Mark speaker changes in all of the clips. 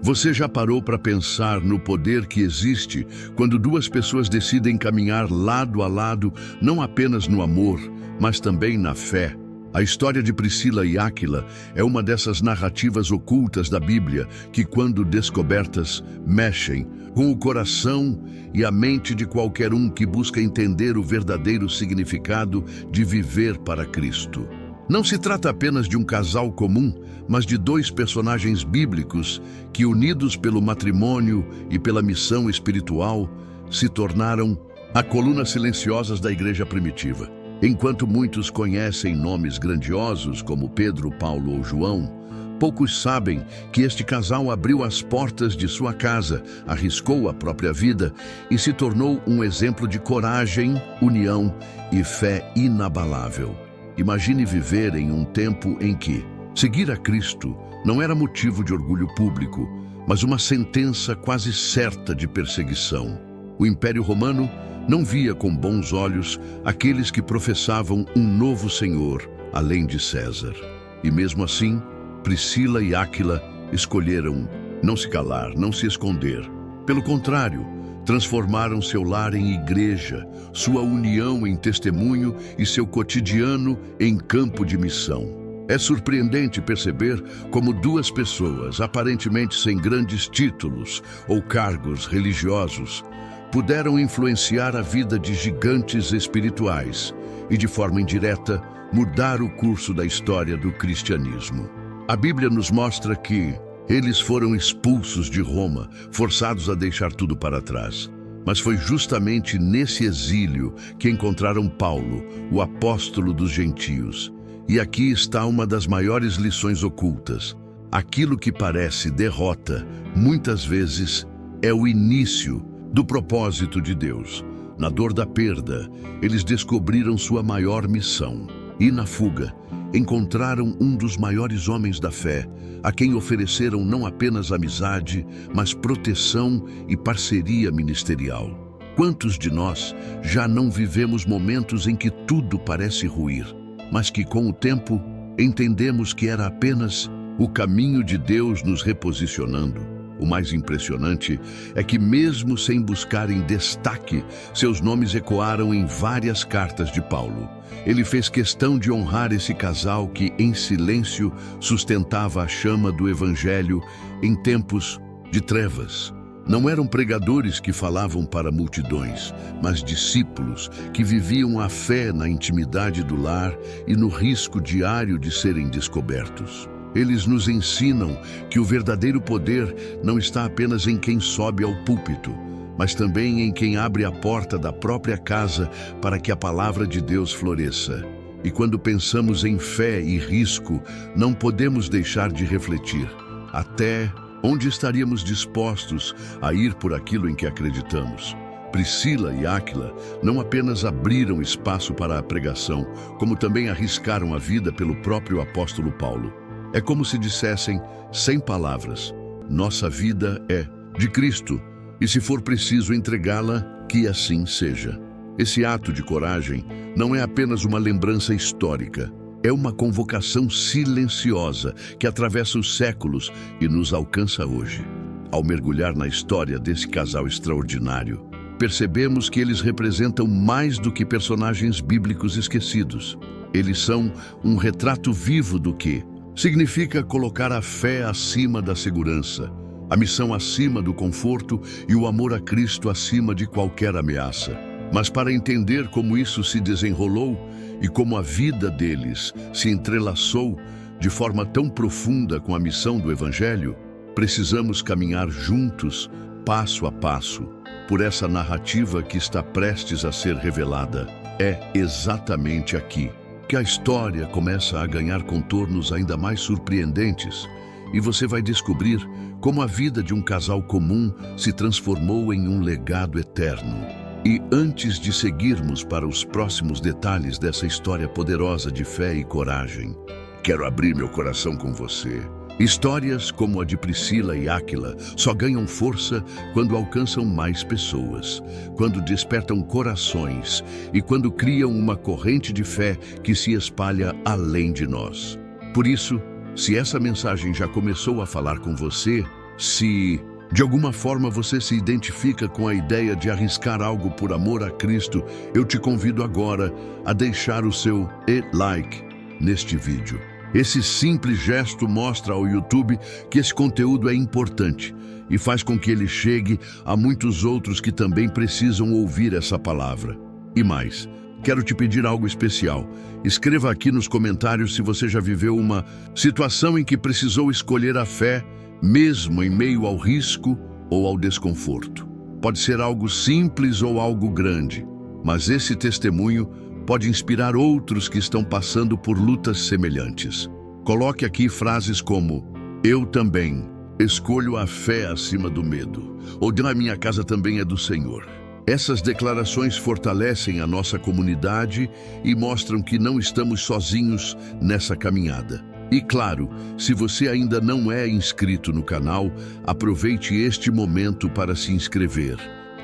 Speaker 1: Você já parou para pensar no poder que existe quando duas pessoas decidem caminhar lado a lado, não apenas no amor, mas também na fé? A história de Priscila e Áquila é uma dessas narrativas ocultas da Bíblia que, quando descobertas, mexem com o coração e a mente de qualquer um que busca entender o verdadeiro significado de viver para Cristo. Não se trata apenas de um casal comum, mas de dois personagens bíblicos que, unidos pelo matrimônio e pela missão espiritual, se tornaram a coluna silenciosas da igreja primitiva. Enquanto muitos conhecem nomes grandiosos como Pedro, Paulo ou João, poucos sabem que este casal abriu as portas de sua casa, arriscou a própria vida e se tornou um exemplo de coragem, união e fé inabalável. Imagine viver em um tempo em que seguir a Cristo não era motivo de orgulho público, mas uma sentença quase certa de perseguição. O Império Romano não via com bons olhos aqueles que professavam um novo Senhor, além de César. E mesmo assim, Priscila e Áquila escolheram não se calar, não se esconder. Pelo contrário, transformaram seu lar em igreja, sua união em testemunho e seu cotidiano em campo de missão. É surpreendente perceber como duas pessoas, aparentemente sem grandes títulos ou cargos religiosos, puderam influenciar a vida de gigantes espirituais e, de forma indireta, mudar o curso da história do cristianismo. A Bíblia nos mostra que eles foram expulsos de Roma, forçados a deixar tudo para trás. Mas foi justamente nesse exílio que encontraram Paulo, o apóstolo dos gentios. E aqui está uma das maiores lições ocultas. Aquilo que parece derrota, muitas vezes, é o início do propósito de Deus. Na dor da perda, eles descobriram sua maior missão. E na fuga, encontraram um dos maiores homens da fé, a quem ofereceram não apenas amizade, mas proteção e parceria ministerial. Quantos de nós já não vivemos momentos em que tudo parece ruir, mas que com o tempo entendemos que era apenas o caminho de Deus nos reposicionando? O mais impressionante é que, mesmo sem buscarem destaque, seus nomes ecoaram em várias cartas de Paulo. Ele fez questão de honrar esse casal que, em silêncio, sustentava a chama do Evangelho em tempos de trevas. Não eram pregadores que falavam para multidões, mas discípulos que viviam a fé na intimidade do lar e no risco diário de serem descobertos. Eles nos ensinam que o verdadeiro poder não está apenas em quem sobe ao púlpito, mas também em quem abre a porta da própria casa para que a palavra de Deus floresça. E quando pensamos em fé e risco, não podemos deixar de refletir. Até onde estaríamos dispostos a ir por aquilo em que acreditamos? Priscila e Áquila não apenas abriram espaço para a pregação, como também arriscaram a vida pelo próprio apóstolo Paulo. É como se dissessem, sem palavras, nossa vida é de Cristo, e se for preciso entregá-la, que assim seja. Esse ato de coragem não é apenas uma lembrança histórica, é uma convocação silenciosa que atravessa os séculos e nos alcança hoje. Ao mergulhar na história desse casal extraordinário, percebemos que eles representam mais do que personagens bíblicos esquecidos. Eles são um retrato vivo do que significa colocar a fé acima da segurança, a missão acima do conforto e o amor a Cristo acima de qualquer ameaça. Mas para entender como isso se desenrolou e como a vida deles se entrelaçou de forma tão profunda com a missão do Evangelho, precisamos caminhar juntos, passo a passo, por essa narrativa que está prestes a ser revelada. É exatamente aqui que a história começa a ganhar contornos ainda mais surpreendentes, e você vai descobrir como a vida de um casal comum se transformou em um legado eterno. E antes de seguirmos para os próximos detalhes dessa história poderosa de fé e coragem, quero abrir meu coração com você. Histórias como a de Priscila e Áquila só ganham força quando alcançam mais pessoas, quando despertam corações e quando criam uma corrente de fé que se espalha além de nós. Por isso, se essa mensagem já começou a falar com você, Se de alguma forma você se identifica com a ideia de arriscar algo por amor a Cristo, eu te convido agora a deixar o seu like neste vídeo. Esse simples gesto mostra ao YouTube que esse conteúdo é importante e faz com que ele chegue a muitos outros que também precisam ouvir essa palavra. E mais, quero te pedir algo especial. Escreva aqui nos comentários se você já viveu uma situação em que precisou escolher a fé, mesmo em meio ao risco ou ao desconforto. Pode ser algo simples ou algo grande, mas esse testemunho pode inspirar outros que estão passando por lutas semelhantes. Coloque aqui frases como: eu também escolho a fé acima do medo, ou a minha casa também é do Senhor. Essas declarações fortalecem a nossa comunidade e mostram que não estamos sozinhos nessa caminhada. E claro, se você ainda não é inscrito no canal, aproveite este momento para se inscrever.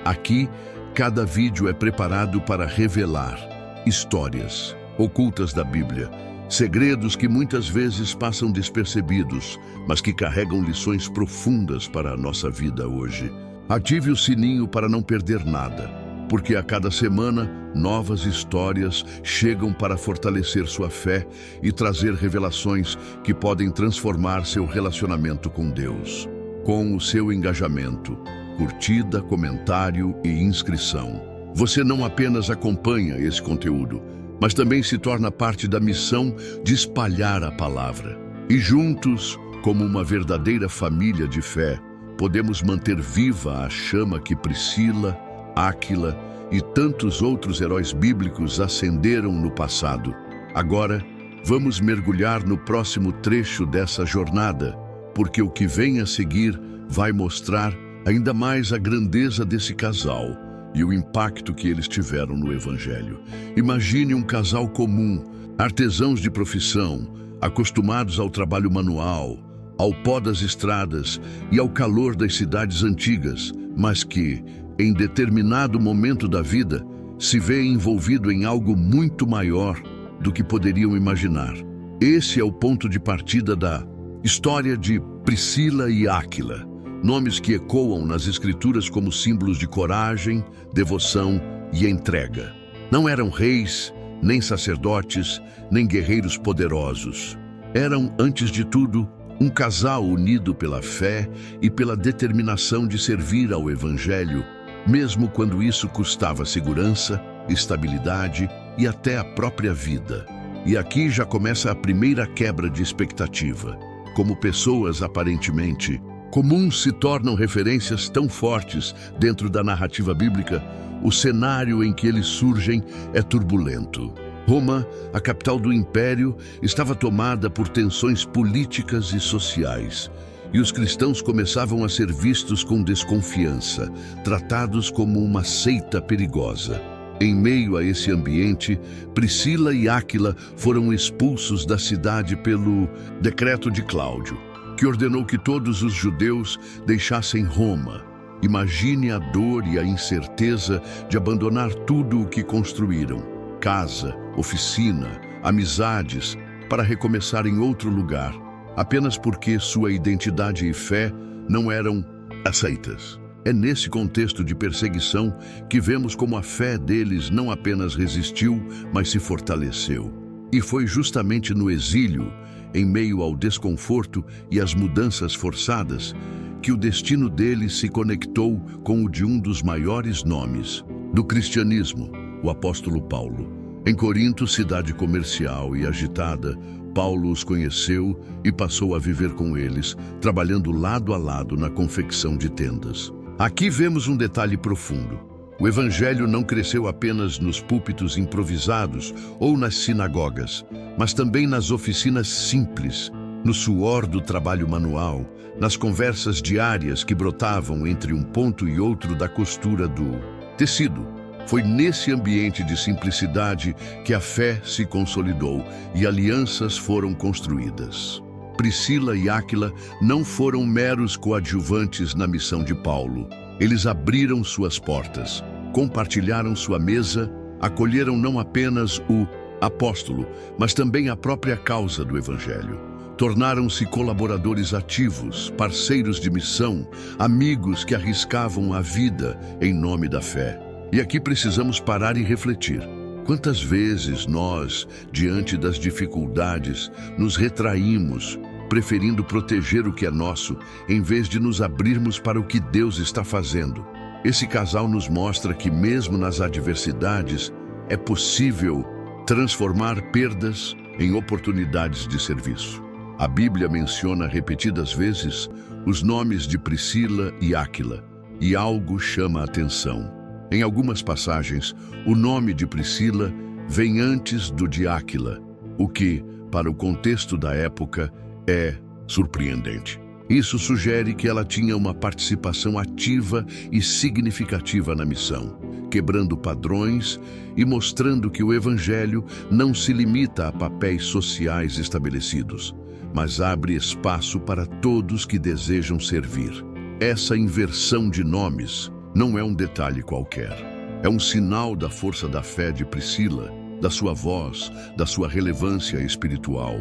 Speaker 1: Aqui, cada vídeo é preparado para revelar histórias ocultas da Bíblia, segredos que muitas vezes passam despercebidos, mas que carregam lições profundas para a nossa vida hoje. Ative o sininho para não perder nada, porque a cada semana novas histórias chegam para fortalecer sua fé e trazer revelações que podem transformar seu relacionamento com Deus. Com o seu engajamento, curtida, comentário e inscrição, você não apenas acompanha esse conteúdo, mas também se torna parte da missão de espalhar a palavra. E juntos, como uma verdadeira família de fé, podemos manter viva a chama que Priscila, Áquila e tantos outros heróis bíblicos acenderam no passado. Agora, vamos mergulhar no próximo trecho dessa jornada, porque o que vem a seguir vai mostrar ainda mais a grandeza desse casal e o impacto que eles tiveram no Evangelho. Imagine um casal comum, artesãos de profissão, acostumados ao trabalho manual, ao pó das estradas e ao calor das cidades antigas, mas que, em determinado momento da vida, se vê envolvido em algo muito maior do que poderiam imaginar. Esse é o ponto de partida da história de Priscila e Áquila, nomes que ecoam nas Escrituras como símbolos de coragem, devoção e entrega. Não eram reis, nem sacerdotes, nem guerreiros poderosos. Eram, antes de tudo, um casal unido pela fé e pela determinação de servir ao Evangelho, mesmo quando isso custava segurança, estabilidade e até a própria vida. E aqui já começa a primeira quebra de expectativa. Como pessoas aparentemente comuns se tornam referências tão fortes dentro da narrativa bíblica, o cenário em que eles surgem é turbulento. Roma, a capital do Império, estava tomada por tensões políticas e sociais, e os cristãos começavam a ser vistos com desconfiança, tratados como uma seita perigosa. Em meio a esse ambiente, Priscila e Áquila foram expulsos da cidade pelo decreto de Cláudio, que ordenou que todos os judeus deixassem Roma. Imagine a dor e a incerteza de abandonar tudo o que construíram: casa, oficina, amizades, para recomeçar em outro lugar, apenas porque sua identidade e fé não eram aceitas. É nesse contexto de perseguição que vemos como a fé deles não apenas resistiu, mas se fortaleceu. E foi justamente no exílio, em meio ao desconforto e às mudanças forçadas, que o destino deles se conectou com o de um dos maiores nomes do cristianismo, o apóstolo Paulo. Em Corinto, cidade comercial e agitada, Paulo os conheceu e passou a viver com eles, trabalhando lado a lado na confecção de tendas. Aqui vemos um detalhe profundo. O Evangelho não cresceu apenas nos púlpitos improvisados ou nas sinagogas, mas também nas oficinas simples, no suor do trabalho manual, nas conversas diárias que brotavam entre um ponto e outro da costura do tecido. Foi nesse ambiente de simplicidade que a fé se consolidou e alianças foram construídas. Priscila e Áquila não foram meros coadjuvantes na missão de Paulo. Eles abriram suas portas, compartilharam sua mesa, acolheram não apenas o apóstolo, mas também a própria causa do Evangelho. Tornaram-se colaboradores ativos, parceiros de missão, amigos que arriscavam a vida em nome da fé. E aqui precisamos parar e refletir. Quantas vezes nós, diante das dificuldades, nos retraímos, preferindo proteger o que é nosso, em vez de nos abrirmos para o que Deus está fazendo? Esse casal nos mostra que, mesmo nas adversidades, é possível transformar perdas em oportunidades de serviço. A Bíblia menciona repetidas vezes os nomes de Priscila e Áquila, e algo chama a atenção. Em algumas passagens, o nome de Priscila vem antes do de Áquila, o que, para o contexto da época, é surpreendente. Isso sugere que ela tinha uma participação ativa e significativa na missão, quebrando padrões e mostrando que o Evangelho não se limita a papéis sociais estabelecidos, mas abre espaço para todos que desejam servir. Essa inversão de nomes não é um detalhe qualquer. É um sinal da força da fé de Priscila, da sua voz, da sua relevância espiritual.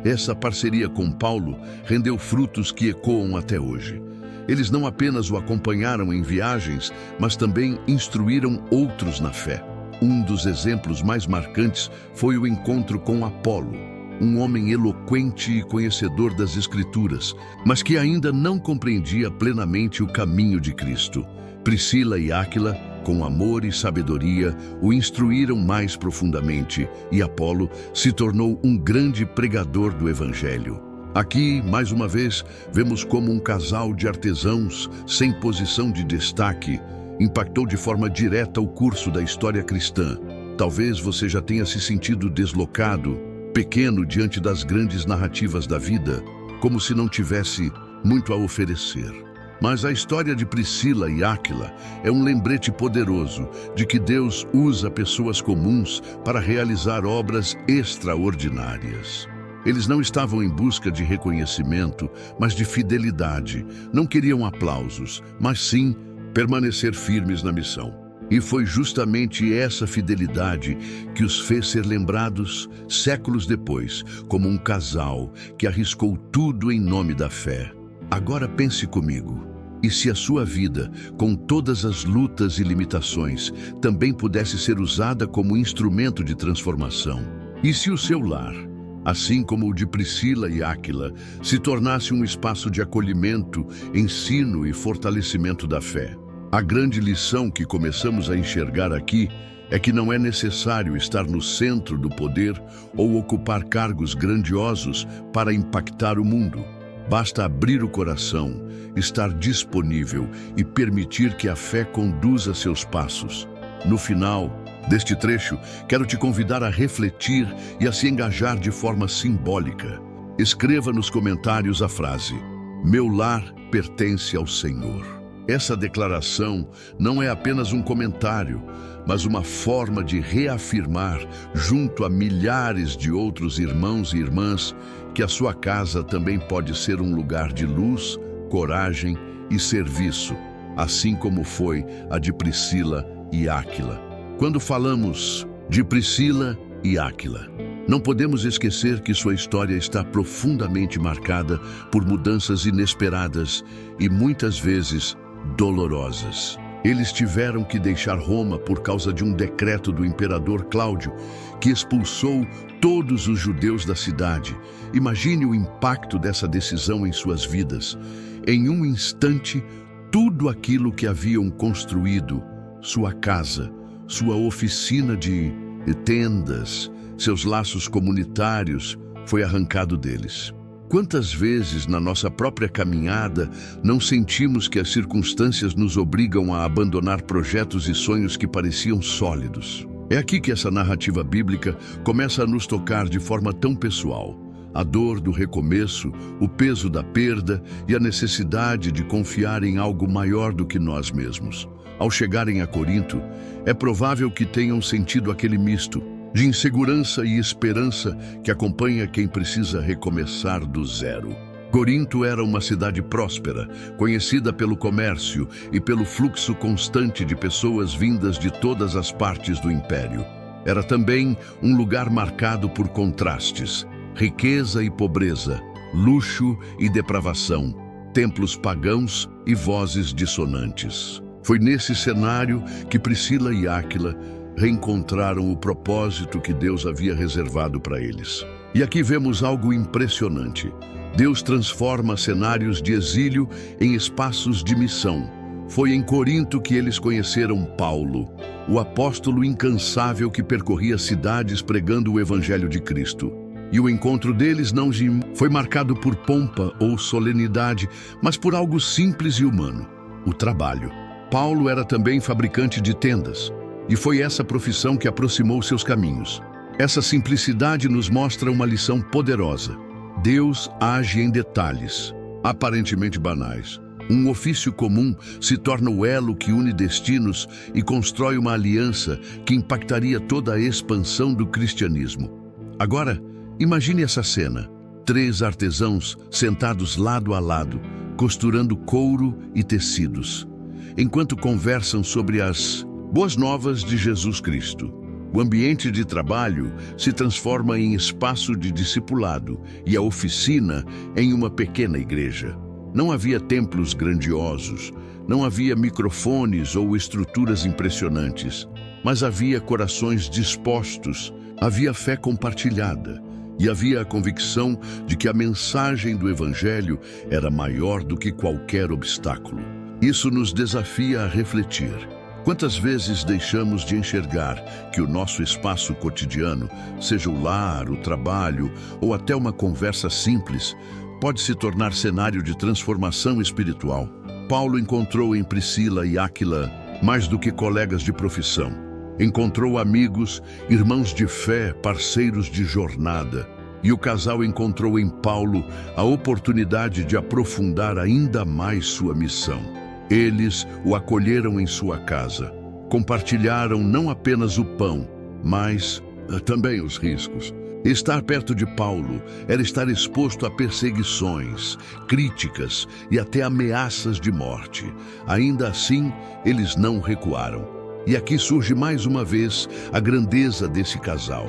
Speaker 1: Essa parceria com Paulo rendeu frutos que ecoam até hoje. Eles não apenas o acompanharam em viagens, mas também instruíram outros na fé. Um dos exemplos mais marcantes foi o encontro com Apolo, um homem eloquente e conhecedor das Escrituras, mas que ainda não compreendia plenamente o caminho de Cristo. Priscila e Áquila, com amor e sabedoria, o instruíram mais profundamente, e Apolo se tornou um grande pregador do Evangelho. Aqui, mais uma vez, vemos como um casal de artesãos, sem posição de destaque, impactou de forma direta o curso da história cristã. Talvez você já tenha se sentido deslocado, pequeno diante das grandes narrativas da vida, como se não tivesse muito a oferecer. Mas a história de Priscila e Áquila é um lembrete poderoso de que Deus usa pessoas comuns para realizar obras extraordinárias. Eles não estavam em busca de reconhecimento, mas de fidelidade. Não queriam aplausos, mas sim permanecer firmes na missão. E foi justamente essa fidelidade que os fez ser lembrados séculos depois, como um casal que arriscou tudo em nome da fé. Agora pense comigo, e se a sua vida, com todas as lutas e limitações, também pudesse ser usada como instrumento de transformação? E se o seu lar, assim como o de Priscila e Áquila, se tornasse um espaço de acolhimento, ensino e fortalecimento da fé? A grande lição que começamos a enxergar aqui é que não é necessário estar no centro do poder ou ocupar cargos grandiosos para impactar o mundo. Basta abrir o coração, estar disponível e permitir que a fé conduza seus passos. No final deste trecho, quero te convidar a refletir e a se engajar de forma simbólica. Escreva nos comentários a frase: "Meu lar pertence ao Senhor". Essa declaração não é apenas um comentário, mas uma forma de reafirmar, junto a milhares de outros irmãos e irmãs, que a sua casa também pode ser um lugar de luz, coragem e serviço, assim como foi a de Priscila e Áquila. Quando falamos de Priscila e Áquila, não podemos esquecer que sua história está profundamente marcada por mudanças inesperadas e muitas vezes dolorosas. Eles tiveram que deixar Roma por causa de um decreto do imperador Cláudio, que expulsou todos os judeus da cidade. Imagine o impacto dessa decisão em suas vidas. Em um instante, tudo aquilo que haviam construído, sua casa, sua oficina de tendas, seus laços comunitários, foi arrancado deles. Quantas vezes na nossa própria caminhada não sentimos que as circunstâncias nos obrigam a abandonar projetos e sonhos que pareciam sólidos? É aqui que essa narrativa bíblica começa a nos tocar de forma tão pessoal. A dor do recomeço, o peso da perda e a necessidade de confiar em algo maior do que nós mesmos. Ao chegarem a Corinto, é provável que tenham sentido aquele misto de insegurança e esperança que acompanha quem precisa recomeçar do zero. Corinto era uma cidade próspera, conhecida pelo comércio e pelo fluxo constante de pessoas vindas de todas as partes do império. Era também um lugar marcado por contrastes, riqueza e pobreza, luxo e depravação, templos pagãos e vozes dissonantes. Foi nesse cenário que Priscila e Áquila reencontraram o propósito que Deus havia reservado para eles. E aqui vemos algo impressionante. Deus transforma cenários de exílio em espaços de missão. Foi em Corinto que eles conheceram Paulo, o apóstolo incansável que percorria cidades pregando o evangelho de Cristo. E o encontro deles não foi marcado por pompa ou solenidade, mas por algo simples e humano: o trabalho. Paulo era também fabricante de tendas, e foi essa profissão que aproximou seus caminhos. Essa simplicidade nos mostra uma lição poderosa. Deus age em detalhes, aparentemente banais. Um ofício comum se torna o elo que une destinos e constrói uma aliança que impactaria toda a expansão do cristianismo. Agora, imagine essa cena: 3 artesãos sentados lado a lado, costurando couro e tecidos, enquanto conversam sobre as boas novas de Jesus Cristo. O ambiente de trabalho se transforma em espaço de discipulado e a oficina em uma pequena igreja. Não havia templos grandiosos, não havia microfones ou estruturas impressionantes, mas havia corações dispostos, havia fé compartilhada e havia a convicção de que a mensagem do Evangelho era maior do que qualquer obstáculo. Isso nos desafia a refletir. Quantas vezes deixamos de enxergar que o nosso espaço cotidiano, seja o lar, o trabalho ou até uma conversa simples, pode se tornar cenário de transformação espiritual? Paulo encontrou em Priscila e Áquila mais do que colegas de profissão. Encontrou amigos, irmãos de fé, parceiros de jornada. E o casal encontrou em Paulo a oportunidade de aprofundar ainda mais sua missão. Eles o acolheram em sua casa. Compartilharam não apenas o pão, mas também os riscos. Estar perto de Paulo era estar exposto a perseguições, críticas e até ameaças de morte. Ainda assim, eles não recuaram. E aqui surge mais uma vez a grandeza desse casal.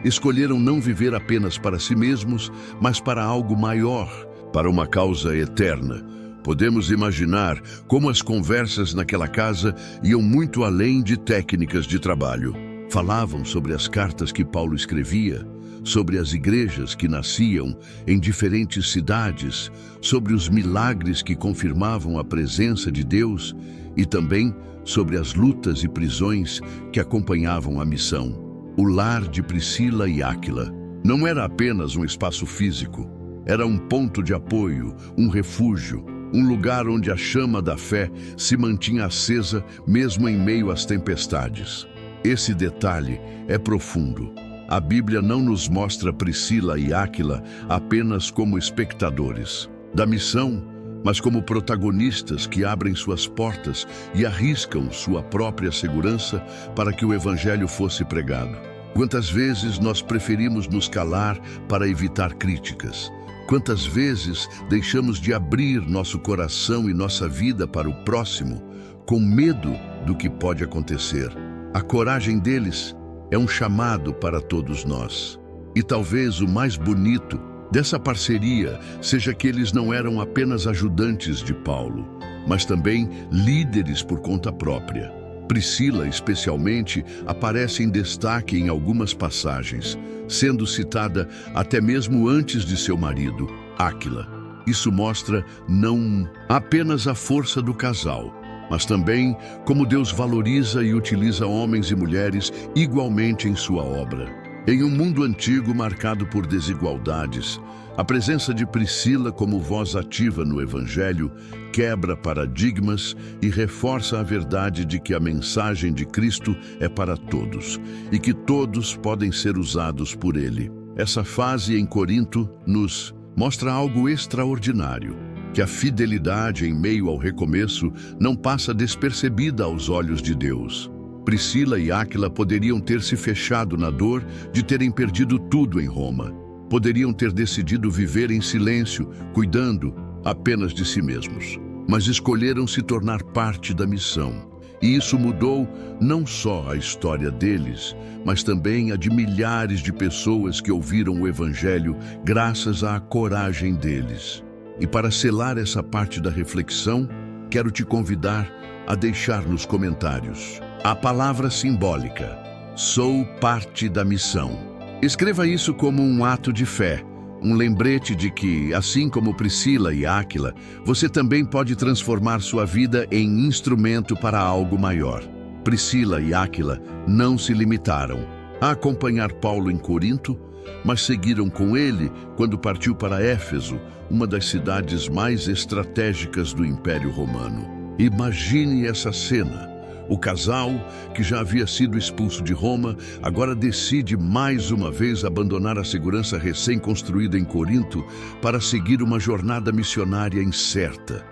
Speaker 1: Escolheram não viver apenas para si mesmos, mas para algo maior, para uma causa eterna. Podemos imaginar como as conversas naquela casa iam muito além de técnicas de trabalho. Falavam sobre as cartas que Paulo escrevia, sobre as igrejas que nasciam em diferentes cidades, sobre os milagres que confirmavam a presença de Deus e também sobre as lutas e prisões que acompanhavam a missão. O lar de Priscila e Áquila não era apenas um espaço físico, era um ponto de apoio, um refúgio, um lugar onde a chama da fé se mantinha acesa mesmo em meio às tempestades. Esse detalhe é profundo. A Bíblia não nos mostra Priscila e Áquila apenas como espectadores da missão, mas como protagonistas que abrem suas portas e arriscam sua própria segurança para que o Evangelho fosse pregado. Quantas vezes nós preferimos nos calar para evitar críticas? Quantas vezes deixamos de abrir nosso coração e nossa vida para o próximo, com medo do que pode acontecer? A coragem deles é um chamado para todos nós. E talvez o mais bonito dessa parceria seja que eles não eram apenas ajudantes de Paulo, mas também líderes por conta própria. Priscila, especialmente, aparece em destaque em algumas passagens, sendo citada até mesmo antes de seu marido, Áquila. Isso mostra não apenas a força do casal, mas também como Deus valoriza e utiliza homens e mulheres igualmente em sua obra. Em um mundo antigo marcado por desigualdades, a presença de Priscila como voz ativa no Evangelho quebra paradigmas e reforça a verdade de que a mensagem de Cristo é para todos e que todos podem ser usados por Ele. Essa fase em Corinto nos mostra algo extraordinário, que a fidelidade em meio ao recomeço não passa despercebida aos olhos de Deus. Priscila e Áquila poderiam ter se fechado na dor de terem perdido tudo em Roma. Poderiam ter decidido viver em silêncio, cuidando apenas de si mesmos. Mas escolheram se tornar parte da missão. E isso mudou não só a história deles, mas também a de milhares de pessoas que ouviram o Evangelho graças à coragem deles. E para selar essa parte da reflexão, quero te convidar a deixar nos comentários a palavra simbólica: sou parte da missão. Escreva isso como um ato de fé, um lembrete de que, assim como Priscila e Áquila, você também pode transformar sua vida em instrumento para algo maior. Priscila e Áquila não se limitaram a acompanhar Paulo em Corinto, mas seguiram com ele quando partiu para Éfeso, uma das cidades mais estratégicas do Império Romano. Imagine essa cena. O casal, que já havia sido expulso de Roma, agora decide mais uma vez abandonar a segurança recém-construída em Corinto para seguir uma jornada missionária incerta.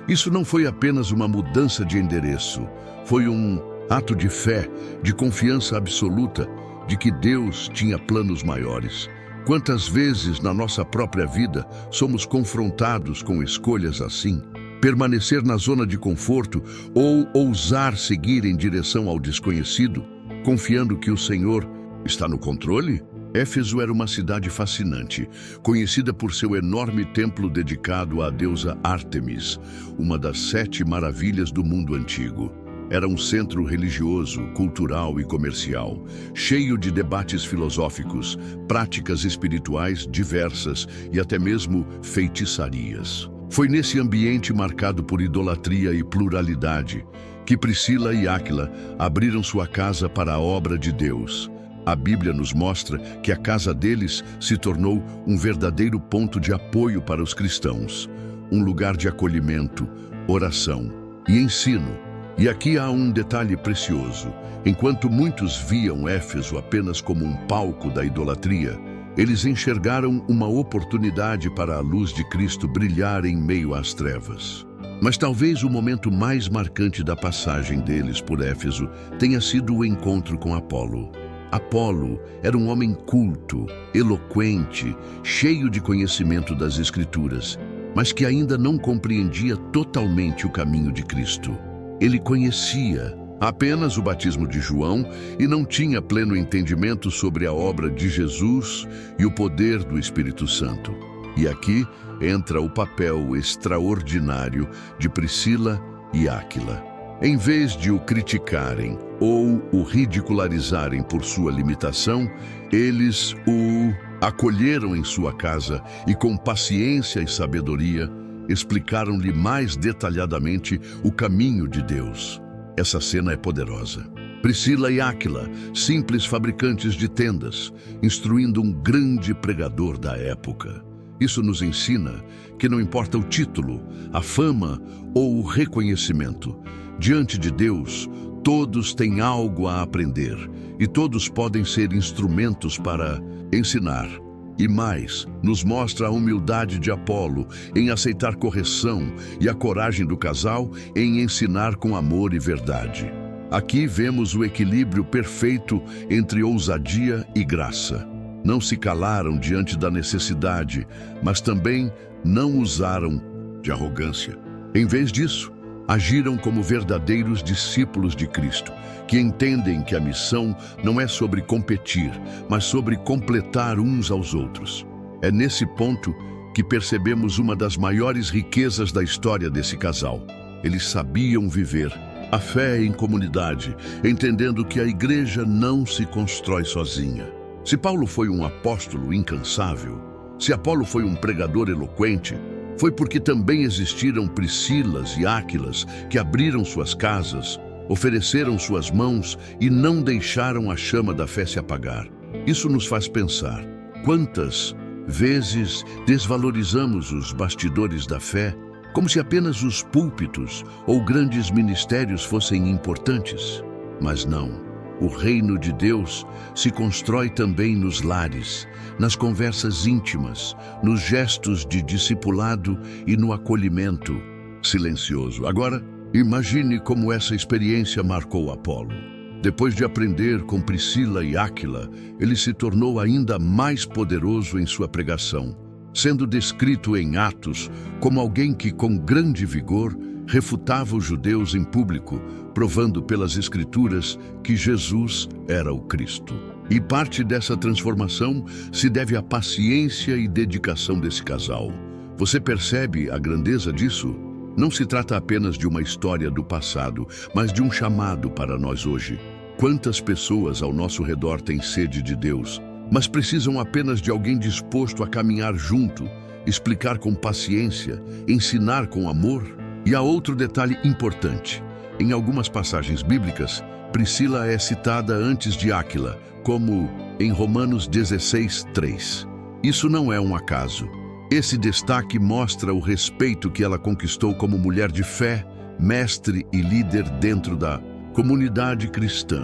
Speaker 1: Isso não foi apenas uma mudança de endereço, foi um ato de fé, de confiança absoluta de que Deus tinha planos maiores. Quantas vezes na nossa própria vida somos confrontados com escolhas assim? Permanecer na zona de conforto ou ousar seguir em direção ao desconhecido, confiando que o Senhor está no controle? Éfeso era uma cidade fascinante, conhecida por seu enorme templo dedicado à deusa Ártemis, uma das 7 maravilhas do mundo antigo. Era um centro religioso, cultural e comercial, cheio de debates filosóficos, práticas espirituais diversas e até mesmo feitiçarias. Foi nesse ambiente marcado por idolatria e pluralidade que Priscila e Áquila abriram sua casa para a obra de Deus. A Bíblia nos mostra que a casa deles se tornou um verdadeiro ponto de apoio para os cristãos, um lugar de acolhimento, oração e ensino. E aqui há um detalhe precioso. Enquanto muitos viam Éfeso apenas como um palco da idolatria, eles enxergaram uma oportunidade para a luz de Cristo brilhar em meio às trevas. Mas talvez o momento mais marcante da passagem deles por Éfeso tenha sido o encontro com Apolo. Apolo era um homem culto, eloquente, cheio de conhecimento das Escrituras, mas que ainda não compreendia totalmente o caminho de Cristo. Ele conhecia apenas o batismo de João e não tinha pleno entendimento sobre a obra de Jesus e o poder do Espírito Santo. E aqui entra o papel extraordinário de Priscila e Áquila. Em vez de o criticarem ou o ridicularizarem por sua limitação, eles o acolheram em sua casa e, com paciência e sabedoria, explicaram-lhe mais detalhadamente o caminho de Deus. Essa cena é poderosa. Priscila e Áquila, simples fabricantes de tendas, instruindo um grande pregador da época. Isso nos ensina que não importa o título, a fama ou o reconhecimento, diante de Deus, todos têm algo a aprender e todos podem ser instrumentos para ensinar. E mais, nos mostra a humildade de Apolo em aceitar correção e a coragem do casal em ensinar com amor e verdade. Aqui vemos o equilíbrio perfeito entre ousadia e graça. Não se calaram diante da necessidade, mas também não usaram de arrogância. Em vez disso, agiram como verdadeiros discípulos de Cristo, que entendem que a missão não é sobre competir, mas sobre completar uns aos outros. É nesse ponto que percebemos uma das maiores riquezas da história desse casal. Eles sabiam viver a fé em comunidade, entendendo que a igreja não se constrói sozinha. Se Paulo foi um apóstolo incansável, se Apolo foi um pregador eloquente, foi porque também existiram Priscilas e Áquilas que abriram suas casas, ofereceram suas mãos e não deixaram a chama da fé se apagar. Isso nos faz pensar: quantas vezes desvalorizamos os bastidores da fé, como se apenas os púlpitos ou grandes ministérios fossem importantes? Mas não. O reino de Deus se constrói também nos lares, nas conversas íntimas, nos gestos de discipulado e no acolhimento silencioso. Agora, imagine como essa experiência marcou Apolo. Depois de aprender com Priscila e Áquila, ele se tornou ainda mais poderoso em sua pregação, sendo descrito em Atos como alguém que, com grande vigor, refutava os judeus em público, provando pelas Escrituras que Jesus era o Cristo. E parte dessa transformação se deve à paciência e dedicação desse casal. Você percebe a grandeza disso? Não se trata apenas de uma história do passado, mas de um chamado para nós hoje. Quantas pessoas ao nosso redor têm sede de Deus, mas precisam apenas de alguém disposto a caminhar junto, explicar com paciência, ensinar com amor? E há outro detalhe importante. Em algumas passagens bíblicas, Priscila é citada antes de Áquila, como em Romanos 16:3. Isso não é um acaso. Esse destaque mostra o respeito que ela conquistou como mulher de fé, mestre e líder dentro da comunidade cristã.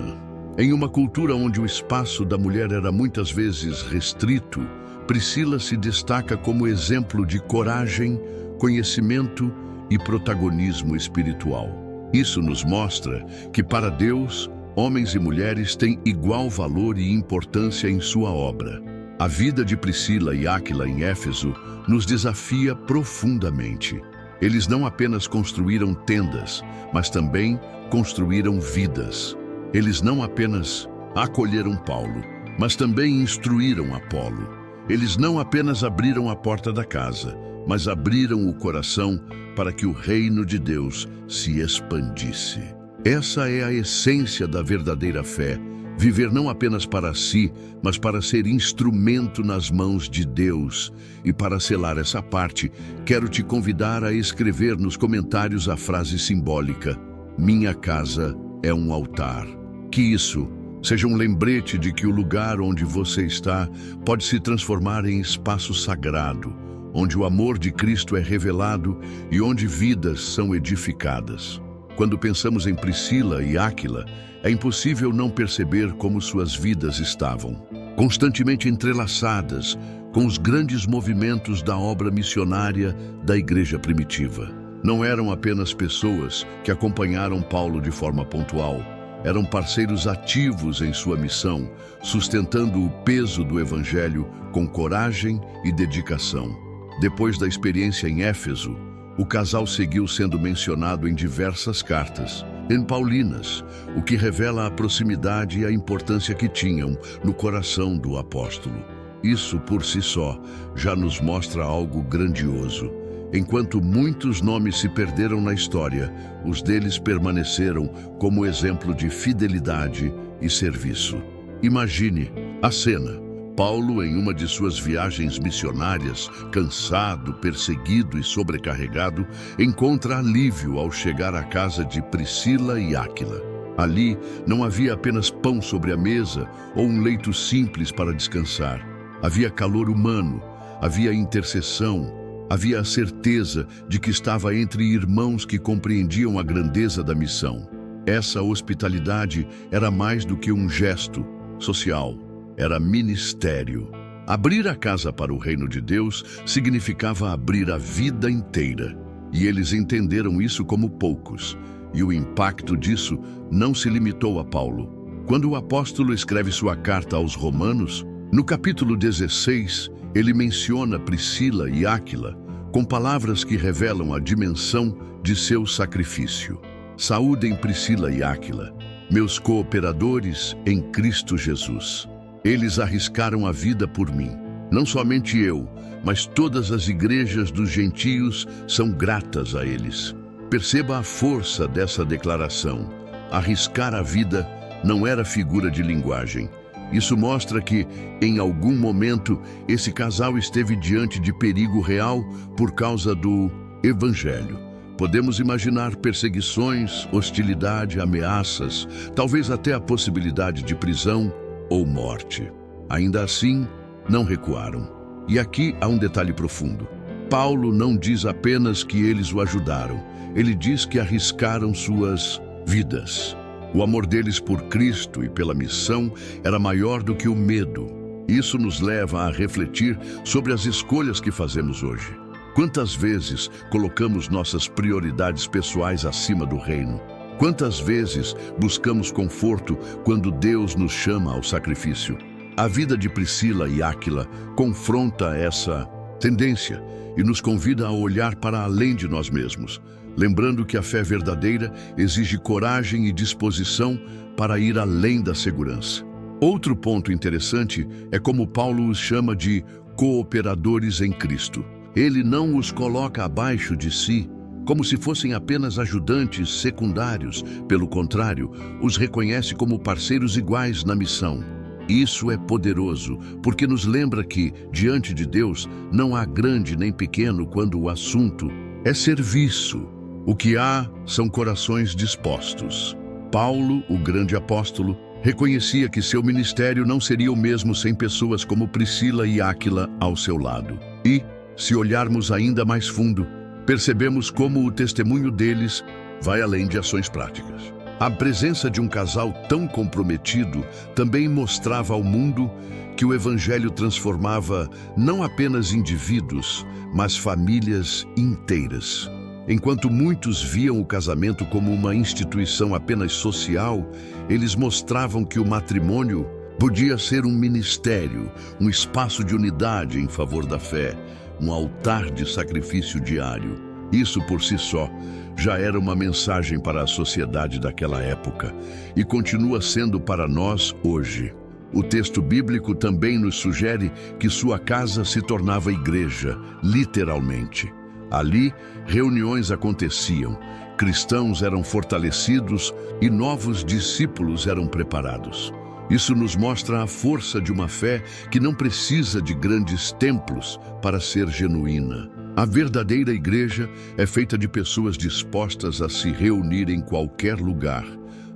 Speaker 1: Em uma cultura onde o espaço da mulher era muitas vezes restrito, Priscila se destaca como exemplo de coragem, conhecimento e protagonismo espiritual. Isso nos mostra que, para Deus, homens e mulheres têm igual valor e importância em sua obra. A vida de Priscila e Áquila em Éfeso nos desafia profundamente. Eles não apenas construíram tendas, mas também construíram vidas. Eles não apenas acolheram Paulo, mas também instruíram Apolo. Eles não apenas abriram a porta da casa, mas abriram o coração para que o reino de Deus se expandisse. Essa é a essência da verdadeira fé. Viver não apenas para si, mas para ser instrumento nas mãos de Deus. E para selar essa parte, quero te convidar a escrever nos comentários a frase simbólica: minha casa é um altar. Que isso seja um lembrete de que o lugar onde você está pode se transformar em espaço sagrado, onde o amor de Cristo é revelado e onde vidas são edificadas. Quando pensamos em Priscila e Áquila, é impossível não perceber como suas vidas estavam constantemente entrelaçadas com os grandes movimentos da obra missionária da igreja primitiva. Não eram apenas pessoas que acompanharam Paulo de forma pontual, eram parceiros ativos em sua missão, sustentando o peso do Evangelho com coragem e dedicação. Depois da experiência em Éfeso, o casal seguiu sendo mencionado em diversas cartas, em Paulinas, o que revela a proximidade e a importância que tinham no coração do apóstolo. Isso, por si só, já nos mostra algo grandioso. Enquanto muitos nomes se perderam na história, os deles permaneceram como exemplo de fidelidade e serviço. Imagine a cena. Paulo, em uma de suas viagens missionárias, cansado, perseguido e sobrecarregado, encontra alívio ao chegar à casa de Priscila e Áquila. Ali não havia apenas pão sobre a mesa ou um leito simples para descansar. Havia calor humano, havia intercessão, havia a certeza de que estava entre irmãos que compreendiam a grandeza da missão. Essa hospitalidade era mais do que um gesto social. Era ministério. Abrir a casa para o reino de Deus significava abrir a vida inteira. E eles entenderam isso como poucos. E o impacto disso não se limitou a Paulo. Quando o apóstolo escreve sua carta aos Romanos, no capítulo 16, ele menciona Priscila e Áquila com palavras que revelam a dimensão de seu sacrifício. Saúdem Priscila e Áquila, meus cooperadores em Cristo Jesus. Eles arriscaram a vida por mim. Não somente eu, mas todas as igrejas dos gentios são gratas a eles. Perceba a força dessa declaração. Arriscar a vida não era figura de linguagem. Isso mostra que, em algum momento, esse casal esteve diante de perigo real por causa do Evangelho. Podemos imaginar perseguições, hostilidade, ameaças, talvez até a possibilidade de prisão ou morte. Ainda assim, não recuaram. E aqui há um detalhe profundo. Paulo não diz apenas que eles o ajudaram. Ele diz que arriscaram suas vidas. O amor deles por Cristo e pela missão era maior do que o medo. Isso nos leva a refletir sobre as escolhas que fazemos hoje. Quantas vezes colocamos nossas prioridades pessoais acima do reino? Quantas vezes buscamos conforto quando Deus nos chama ao sacrifício? A vida de Priscila e Áquila confronta essa tendência e nos convida a olhar para além de nós mesmos. lembrando que a fé verdadeira exige coragem e disposição para ir além da segurança. Outro ponto interessante é como Paulo os chama de cooperadores em Cristo. Ele não os coloca abaixo de si, como se fossem apenas ajudantes secundários. Pelo contrário, os reconhece como parceiros iguais na missão. Isso é poderoso, porque nos lembra que, diante de Deus, não há grande nem pequeno quando o assunto é serviço. O que há são corações dispostos. Paulo, o grande apóstolo, reconhecia que seu ministério não seria o mesmo sem pessoas como Priscila e Áquila ao seu lado. E, se olharmos ainda mais fundo, percebemos como o testemunho deles vai além de ações práticas. A presença de um casal tão comprometido também mostrava ao mundo que o Evangelho transformava não apenas indivíduos, mas famílias inteiras. Enquanto muitos viam o casamento como uma instituição apenas social, eles mostravam que o matrimônio podia ser um ministério, um espaço de unidade em favor da fé, um altar de sacrifício diário. Isso por si só já era uma mensagem para a sociedade daquela época e continua sendo para nós hoje. O texto bíblico também nos sugere que sua casa se tornava igreja, literalmente. Ali, reuniões aconteciam, cristãos eram fortalecidos e novos discípulos eram preparados. Isso nos mostra a força de uma fé que não precisa de grandes templos para ser genuína. A verdadeira igreja é feita de pessoas dispostas a se reunir em qualquer lugar,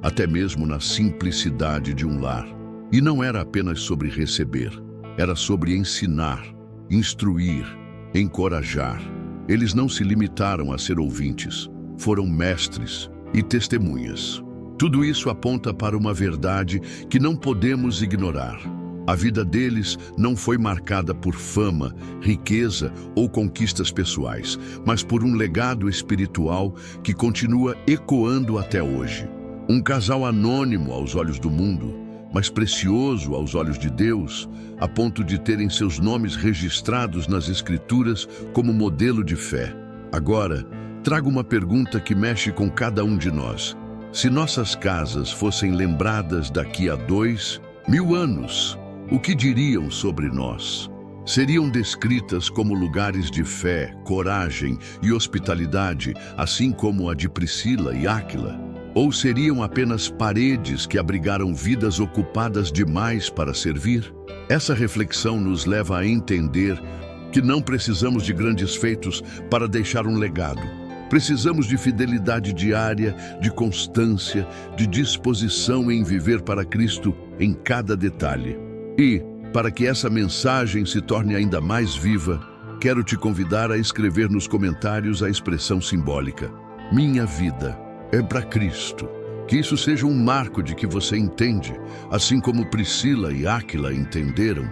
Speaker 1: até mesmo na simplicidade de um lar. E não era apenas sobre receber, era sobre ensinar, instruir, encorajar. Eles não se limitaram a ser ouvintes, foram mestres e testemunhas. Tudo isso aponta para uma verdade que não podemos ignorar. A vida deles não foi marcada por fama, riqueza ou conquistas pessoais, mas por um legado espiritual que continua ecoando até hoje. Um casal anônimo aos olhos do mundo, mas precioso aos olhos de Deus, a ponto de terem seus nomes registrados nas Escrituras como modelo de fé. Agora, trago uma pergunta que mexe com cada um de nós. Se nossas casas fossem lembradas daqui a 2000 anos, o que diriam sobre nós? Seriam descritas como lugares de fé, coragem e hospitalidade, assim como a de Priscila e Áquila? Ou seriam apenas paredes que abrigaram vidas ocupadas demais para servir? Essa reflexão nos leva a entender que não precisamos de grandes feitos para deixar um legado. Precisamos de fidelidade diária, de constância, de disposição em viver para Cristo em cada detalhe. E, para que essa mensagem se torne ainda mais viva, quero te convidar a escrever nos comentários a expressão simbólica: minha vida é para Cristo. Que isso seja um marco de que você entende, assim como Priscila e Áquila entenderam,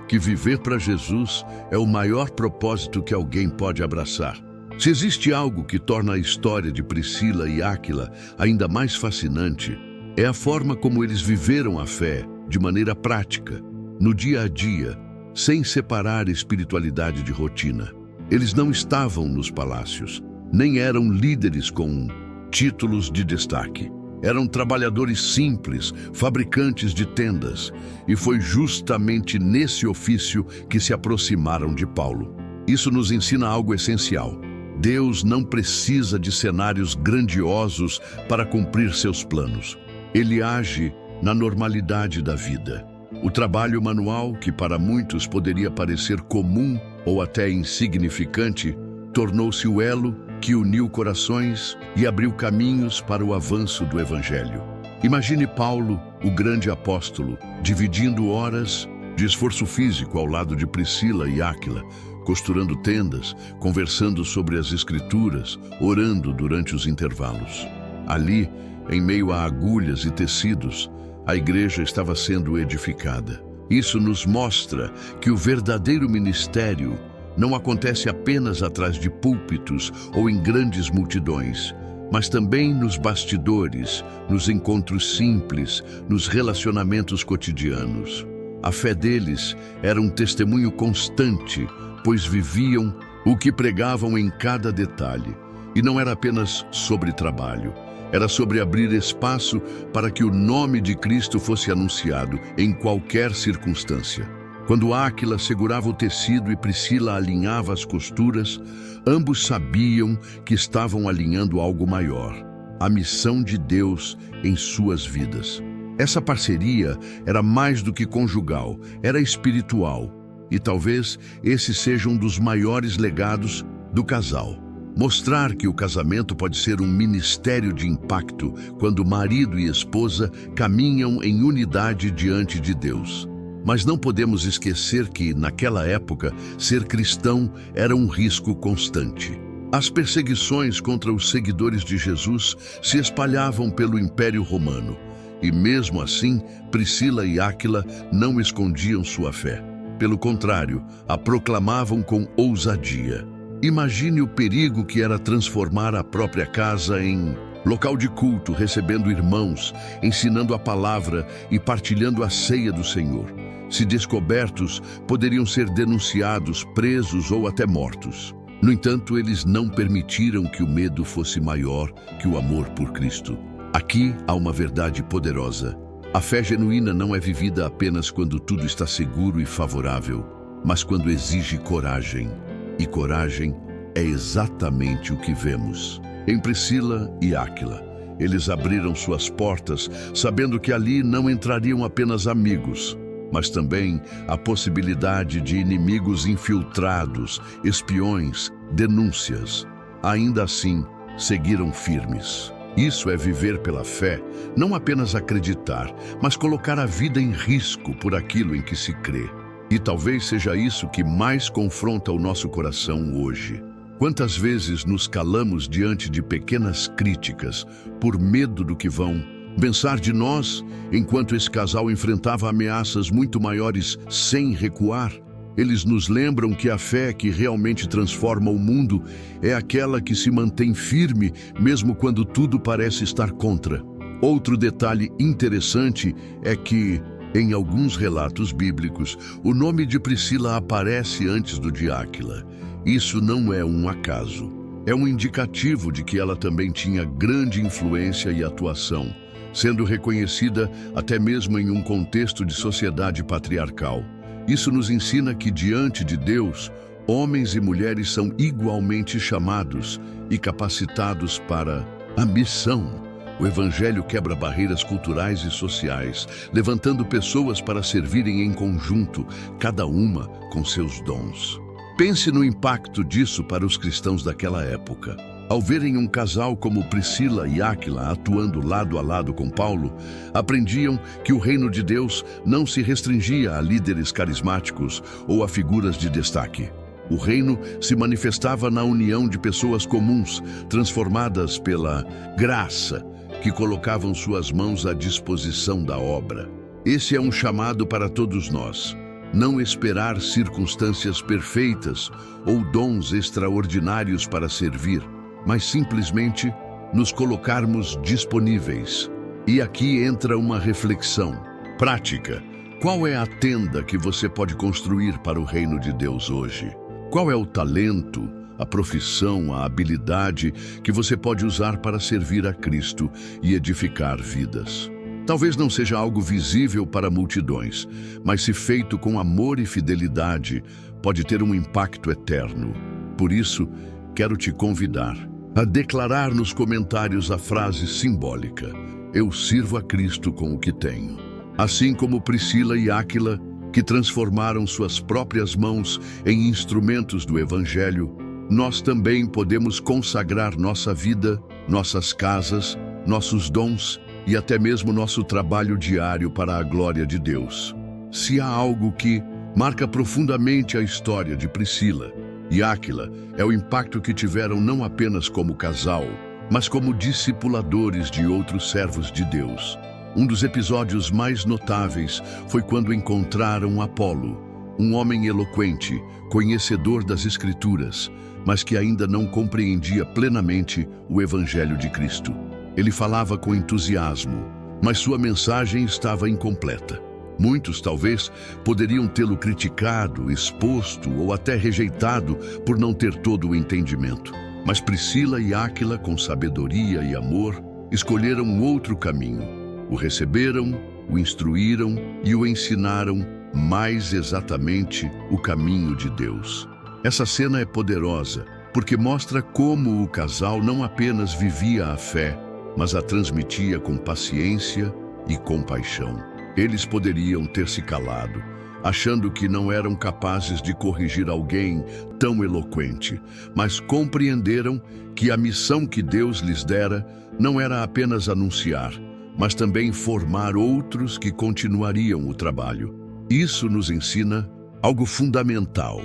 Speaker 1: que viver para Jesus é o maior propósito que alguém pode abraçar. Se existe algo que torna a história de Priscila e Áquila ainda mais fascinante, é a forma como eles viveram a fé de maneira prática, no dia a dia, sem separar espiritualidade de rotina. Eles não estavam nos palácios, nem eram líderes com títulos de destaque. Eram trabalhadores simples, fabricantes de tendas, e foi justamente nesse ofício que se aproximaram de Paulo. Isso nos ensina algo essencial. Deus não precisa de cenários grandiosos para cumprir seus planos. Ele age na normalidade da vida. O trabalho manual, que para muitos poderia parecer comum ou até insignificante, tornou-se o elo que uniu corações e abriu caminhos para o avanço do Evangelho. Imagine Paulo, o grande apóstolo, dividindo horas de esforço físico ao lado de Priscila e Áquila, costurando tendas, conversando sobre as Escrituras, orando durante os intervalos. Ali, em meio a agulhas e tecidos, a igreja estava sendo edificada. Isso nos mostra que o verdadeiro ministério não acontece apenas atrás de púlpitos ou em grandes multidões, mas também nos bastidores, nos encontros simples, nos relacionamentos cotidianos. A fé deles era um testemunho constante, pois viviam o que pregavam em cada detalhe. E não era apenas sobre trabalho. Era sobre abrir espaço para que o nome de Cristo fosse anunciado em qualquer circunstância. Quando Áquila segurava o tecido e Priscila alinhava as costuras, ambos sabiam que estavam alinhando algo maior, a missão de Deus em suas vidas. Essa parceria era mais do que conjugal, era espiritual. E talvez esse seja um dos maiores legados do casal. Mostrar que o casamento pode ser um ministério de impacto quando marido e esposa caminham em unidade diante de Deus. Mas não podemos esquecer que, naquela época, ser cristão era um risco constante. As perseguições contra os seguidores de Jesus se espalhavam pelo Império Romano. E mesmo assim, Priscila e Áquila não escondiam sua fé. Pelo contrário, a proclamavam com ousadia. Imagine o perigo que era transformar a própria casa em local de culto, recebendo irmãos, ensinando a palavra e partilhando a ceia do Senhor. Se descobertos, poderiam ser denunciados, presos ou até mortos. No entanto, eles não permitiram que o medo fosse maior que o amor por Cristo. Aqui há uma verdade poderosa. A fé genuína não é vivida apenas quando tudo está seguro e favorável, mas quando exige coragem. E coragem é exatamente o que vemos em Priscila e Áquila. Eles abriram suas portas, sabendo que ali não entrariam apenas amigos, mas também a possibilidade de inimigos infiltrados, espiões, denúncias. Ainda assim, seguiram firmes. Isso é viver pela fé, não apenas acreditar, mas colocar a vida em risco por aquilo em que se crê. E talvez seja isso que mais confronta o nosso coração hoje. Quantas vezes nos calamos diante de pequenas críticas, por medo do que vão pensar de nós, enquanto esse casal enfrentava ameaças muito maiores sem recuar? Eles nos lembram que a fé que realmente transforma o mundo é aquela que se mantém firme, mesmo quando tudo parece estar contra. Outro detalhe interessante é que, em alguns relatos bíblicos, o nome de Priscila aparece antes do de Áquila. Isso não é um acaso. É um indicativo de que ela também tinha grande influência e atuação, sendo reconhecida até mesmo em um contexto de sociedade patriarcal. Isso nos ensina que, diante de Deus, homens e mulheres são igualmente chamados e capacitados para a missão. O Evangelho quebra barreiras culturais e sociais, levantando pessoas para servirem em conjunto, cada uma com seus dons. Pense no impacto disso para os cristãos daquela época. Ao verem um casal como Priscila e Áquila atuando lado a lado com Paulo, aprendiam que o reino de Deus não se restringia a líderes carismáticos ou a figuras de destaque. O reino se manifestava na união de pessoas comuns, transformadas pela graça, que colocavam suas mãos à disposição da obra. Esse é um chamado para todos nós. Não esperar circunstâncias perfeitas ou dons extraordinários para servir, mas simplesmente nos colocarmos disponíveis. E aqui entra uma reflexão prática. Qual é a tenda que você pode construir para o reino de Deus hoje? Qual é o talento, a profissão, a habilidade que você pode usar para servir a Cristo e edificar vidas? Talvez não seja algo visível para multidões, mas se feito com amor e fidelidade, pode ter um impacto eterno. Por isso, quero te convidar a declarar nos comentários a frase simbólica: eu sirvo a Cristo com o que tenho. Assim como Priscila e Áquila, que transformaram suas próprias mãos em instrumentos do Evangelho, nós também podemos consagrar nossa vida, nossas casas, nossos dons e até mesmo nosso trabalho diário para a glória de Deus. Se há algo que marca profundamente a história de Priscila e Áquila, é o impacto que tiveram não apenas como casal, mas como discipuladores de outros servos de Deus. Um dos episódios mais notáveis foi quando encontraram Apolo, um homem eloquente, conhecedor das Escrituras, mas que ainda não compreendia plenamente o Evangelho de Cristo. Ele falava com entusiasmo, mas sua mensagem estava incompleta. Muitos, talvez, poderiam tê-lo criticado, exposto ou até rejeitado por não ter todo o entendimento. Mas Priscila e Áquila, com sabedoria e amor, escolheram outro caminho. O receberam, o instruíram e o ensinaram mais exatamente o caminho de Deus. Essa cena é poderosa, porque mostra como o casal não apenas vivia a fé, mas a transmitia com paciência e compaixão. Eles poderiam ter se calado, achando que não eram capazes de corrigir alguém tão eloquente, mas compreenderam que a missão que Deus lhes dera não era apenas anunciar, mas também formar outros que continuariam o trabalho. Isso nos ensina algo fundamental.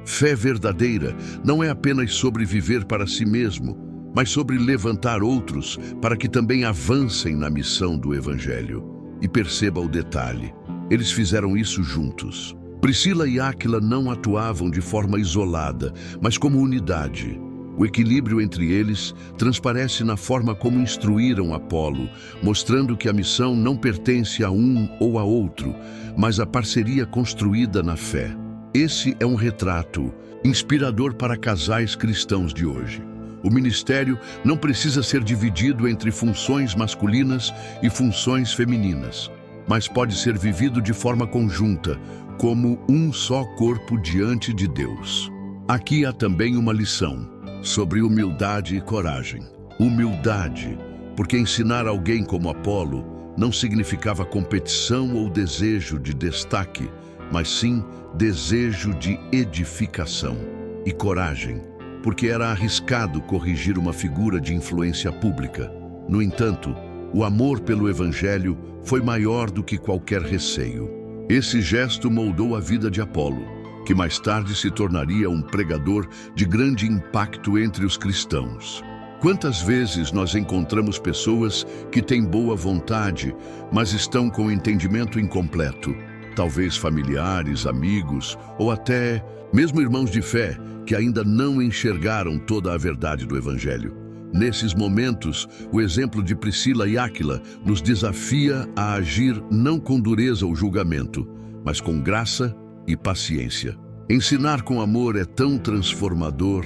Speaker 1: Fé verdadeira não é apenas sobre viver para si mesmo, mas sobre levantar outros para que também avancem na missão do Evangelho. E perceba o detalhe, eles fizeram isso juntos. Priscila e Áquila não atuavam de forma isolada, mas como unidade. O equilíbrio entre eles transparece na forma como instruíram Apolo, mostrando que a missão não pertence a um ou a outro, mas a parceria construída na fé. Esse é um retrato inspirador para casais cristãos de hoje. O ministério não precisa ser dividido entre funções masculinas e funções femininas, mas pode ser vivido de forma conjunta, como um só corpo diante de Deus. Aqui há também uma lição sobre humildade e coragem. Humildade, porque ensinar alguém como Apolo não significava competição ou desejo de destaque, mas sim desejo de edificação. E coragem, porque era arriscado corrigir uma figura de influência pública. No entanto, o amor pelo Evangelho foi maior do que qualquer receio. Esse gesto moldou a vida de Apolo, que mais tarde se tornaria um pregador de grande impacto entre os cristãos. Quantas vezes nós encontramos pessoas que têm boa vontade, mas estão com o entendimento incompleto? Talvez familiares, amigos ou até mesmo irmãos de fé que ainda não enxergaram toda a verdade do Evangelho. Nesses momentos, o exemplo de Priscila e Áquila nos desafia a agir não com dureza ou julgamento, mas com graça e paciência. Ensinar com amor é tão transformador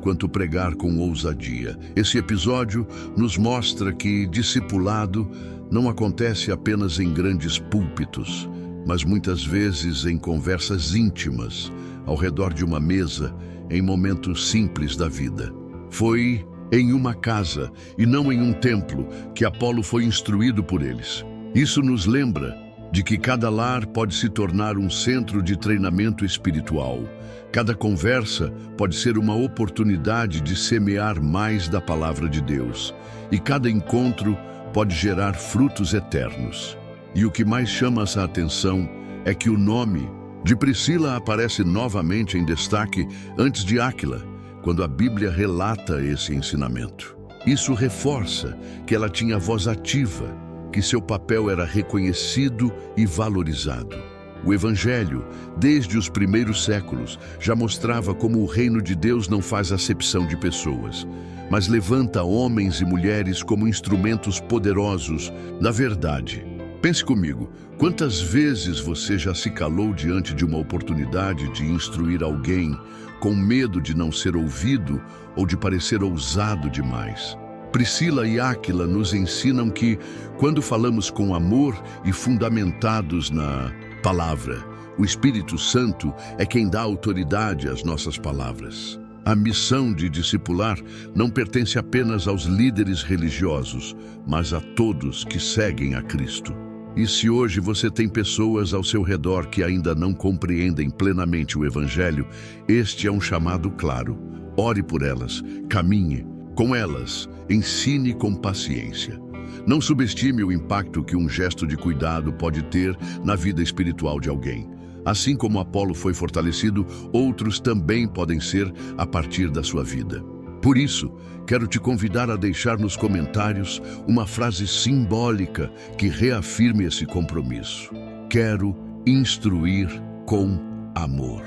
Speaker 1: quanto pregar com ousadia. Esse episódio nos mostra que discipulado não acontece apenas em grandes púlpitos, mas muitas vezes em conversas íntimas, ao redor de uma mesa, em momentos simples da vida. Foi em uma casa e não em um templo que Apolo foi instruído por eles. Isso nos lembra de que cada lar pode se tornar um centro de treinamento espiritual. Cada conversa pode ser uma oportunidade de semear mais da palavra de Deus. E cada encontro pode gerar frutos eternos. E o que mais chama essa atenção é que o nome de Priscila aparece novamente em destaque antes de Áquila, quando a Bíblia relata esse ensinamento. Isso reforça que ela tinha voz ativa, que seu papel era reconhecido e valorizado. O Evangelho, desde os primeiros séculos, já mostrava como o reino de Deus não faz acepção de pessoas, mas levanta homens e mulheres como instrumentos poderosos da verdade. Pense comigo, quantas vezes você já se calou diante de uma oportunidade de instruir alguém com medo de não ser ouvido ou de parecer ousado demais? Priscila e Áquila nos ensinam que, quando falamos com amor e fundamentados na palavra, o Espírito Santo é quem dá autoridade às nossas palavras. A missão de discipular não pertence apenas aos líderes religiosos, mas a todos que seguem a Cristo. E se hoje você tem pessoas ao seu redor que ainda não compreendem plenamente o Evangelho, este é um chamado claro. Ore por elas, caminhe com elas, ensine com paciência. Não subestime o impacto que um gesto de cuidado pode ter na vida espiritual de alguém. Assim como Apolo foi fortalecido, outros também podem ser a partir da sua vida. Por isso, quero te convidar a deixar nos comentários uma frase simbólica que reafirme esse compromisso. Quero instruir com amor.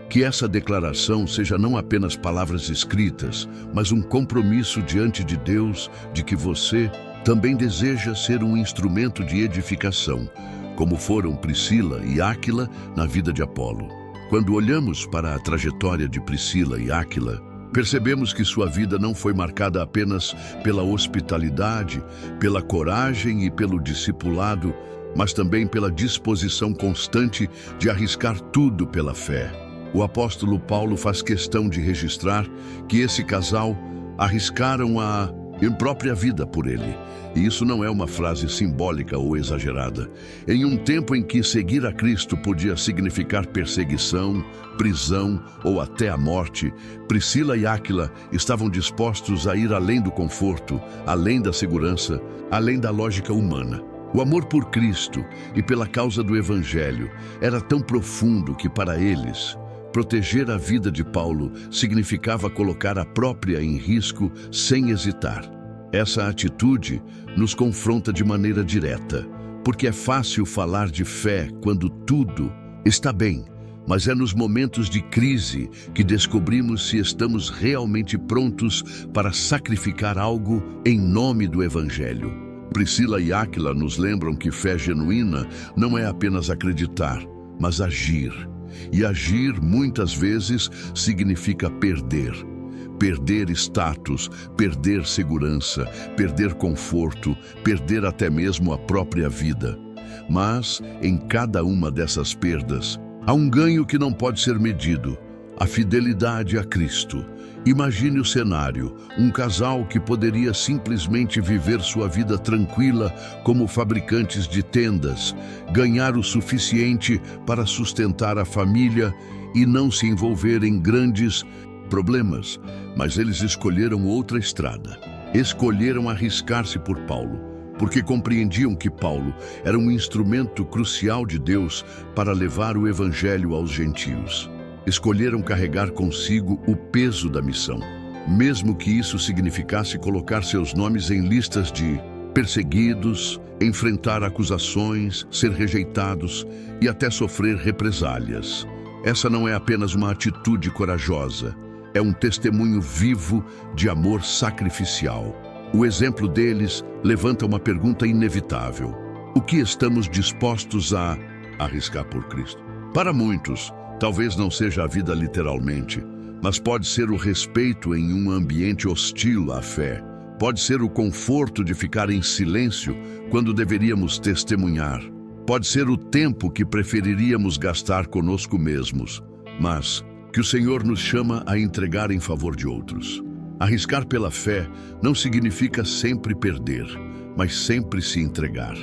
Speaker 1: Que essa declaração seja não apenas palavras escritas, mas um compromisso diante de Deus de que você também deseja ser um instrumento de edificação, como foram Priscila e Áquila na vida de Apolo. Quando olhamos para a trajetória de Priscila e Áquila, Percebemos que sua vida não foi marcada apenas pela hospitalidade, pela coragem e pelo discipulado, mas também pela disposição constante de arriscar tudo pela fé. O apóstolo Paulo faz questão de registrar que esse casal arriscaram a própria vida por ele. E isso não é uma frase simbólica ou exagerada. Em um tempo em que seguir a Cristo podia significar perseguição, prisão ou até a morte, Priscila e Áquila estavam dispostos a ir além do conforto, além da segurança, além da lógica humana. O amor por Cristo e pela causa do Evangelho era tão profundo que, para eles, proteger a vida de Paulo significava colocar a própria em risco sem hesitar. Essa atitude nos confronta de maneira direta, porque é fácil falar de fé quando tudo está bem, mas é nos momentos de crise que descobrimos se estamos realmente prontos para sacrificar algo em nome do Evangelho. Priscila e Áquila nos lembram que fé genuína não é apenas acreditar, mas agir. E agir, muitas vezes, significa perder. Perder status, perder segurança, perder conforto, perder até mesmo a própria vida. Mas, em cada uma dessas perdas, há um ganho que não pode ser medido: a fidelidade a Cristo. Imagine o cenário: um casal que poderia simplesmente viver sua vida tranquila como fabricantes de tendas, ganhar o suficiente para sustentar a família e não se envolver em grandes problemas, mas eles escolheram outra estrada. Escolheram arriscar-se por Paulo, porque compreendiam que Paulo era um instrumento crucial de Deus para levar o Evangelho aos gentios. Escolheram carregar consigo o peso da missão, mesmo que isso significasse colocar seus nomes em listas de perseguidos, enfrentar acusações, ser rejeitados e até sofrer represálias. Essa não é apenas uma atitude corajosa, é um testemunho vivo de amor sacrificial. O exemplo deles levanta uma pergunta inevitável: o que estamos dispostos a arriscar por Cristo? Para muitos, talvez não seja a vida literalmente, mas pode ser o respeito em um ambiente hostil à fé. Pode ser o conforto de ficar em silêncio quando deveríamos testemunhar. Pode ser o tempo que preferiríamos gastar conosco mesmos, mas que o Senhor nos chama a entregar em favor de outros. Arriscar pela fé não significa sempre perder, mas sempre se entregar.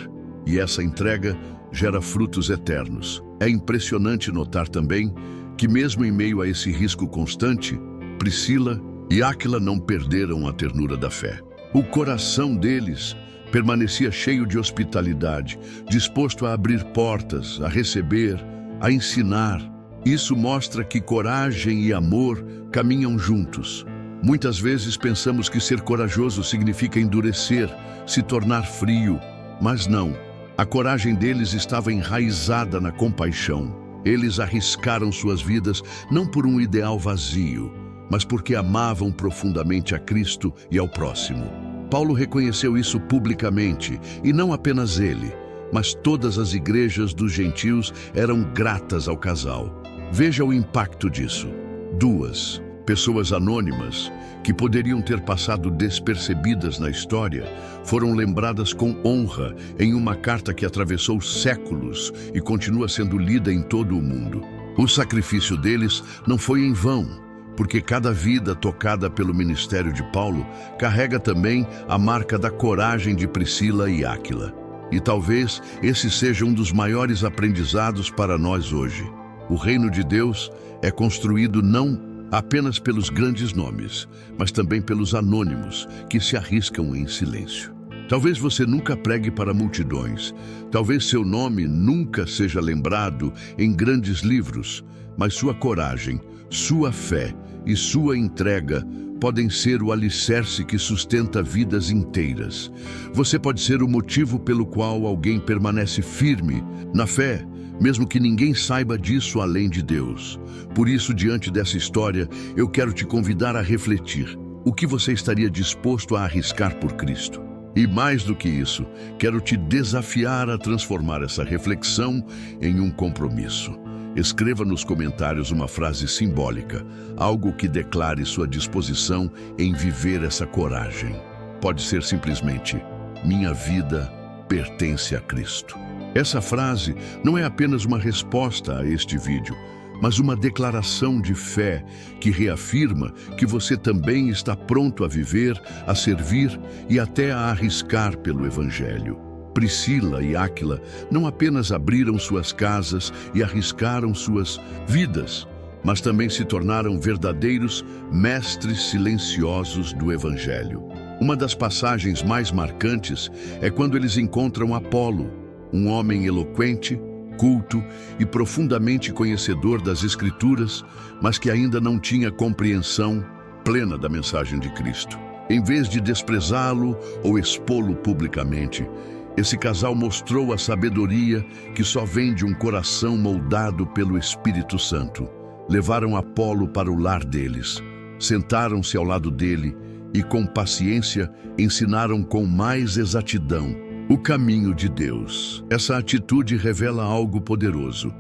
Speaker 1: E essa entrega gera frutos eternos. É impressionante notar também que, mesmo em meio a esse risco constante, Priscila e Áquila não perderam a ternura da fé. O coração deles permanecia cheio de hospitalidade, disposto a abrir portas, a receber, a ensinar. Isso mostra que coragem e amor caminham juntos. Muitas vezes pensamos que ser corajoso significa endurecer, se tornar frio, mas não. A coragem deles estava enraizada na compaixão. Eles arriscaram suas vidas não por um ideal vazio, mas porque amavam profundamente a Cristo e ao próximo. Paulo reconheceu isso publicamente, e não apenas ele, mas todas as igrejas dos gentios eram gratas ao casal. Veja o impacto disso. Duas pessoas anônimas, que poderiam ter passado despercebidas na história, foram lembradas com honra em uma carta que atravessou séculos e continua sendo lida em todo o mundo. O sacrifício deles não foi em vão, porque cada vida tocada pelo ministério de Paulo carrega também a marca da coragem de Priscila e Áquila. E talvez esse seja um dos maiores aprendizados para nós hoje. O reino de Deus é construído não apenas pelos grandes nomes, mas também pelos anônimos que se arriscam em silêncio. Talvez você nunca pregue para multidões, talvez seu nome nunca seja lembrado em grandes livros, mas sua coragem, sua fé e sua entrega podem ser o alicerce que sustenta vidas inteiras. Você pode ser o motivo pelo qual alguém permanece firme na fé, mesmo que ninguém saiba disso além de Deus. Por isso, diante dessa história, eu quero te convidar a refletir. O que você estaria disposto a arriscar por Cristo? E mais do que isso, quero te desafiar a transformar essa reflexão em um compromisso. Escreva nos comentários uma frase simbólica, algo que declare sua disposição em viver essa coragem. Pode ser simplesmente: minha vida pertence a Cristo. Essa frase não é apenas uma resposta a este vídeo, mas uma declaração de fé que reafirma que você também está pronto a viver, a servir e até a arriscar pelo Evangelho. Priscila e Áquila não apenas abriram suas casas e arriscaram suas vidas, mas também se tornaram verdadeiros mestres silenciosos do Evangelho. Uma das passagens mais marcantes é quando eles encontram Apolo, um homem eloquente, culto e profundamente conhecedor das Escrituras, mas que ainda não tinha compreensão plena da mensagem de Cristo. Em vez de desprezá-lo ou expô-lo publicamente, esse casal mostrou a sabedoria que só vem de um coração moldado pelo Espírito Santo. Levaram Apolo para o lar deles, sentaram-se ao lado dele e, com paciência, ensinaram com mais exatidão o caminho de Deus. Essa atitude revela algo poderoso.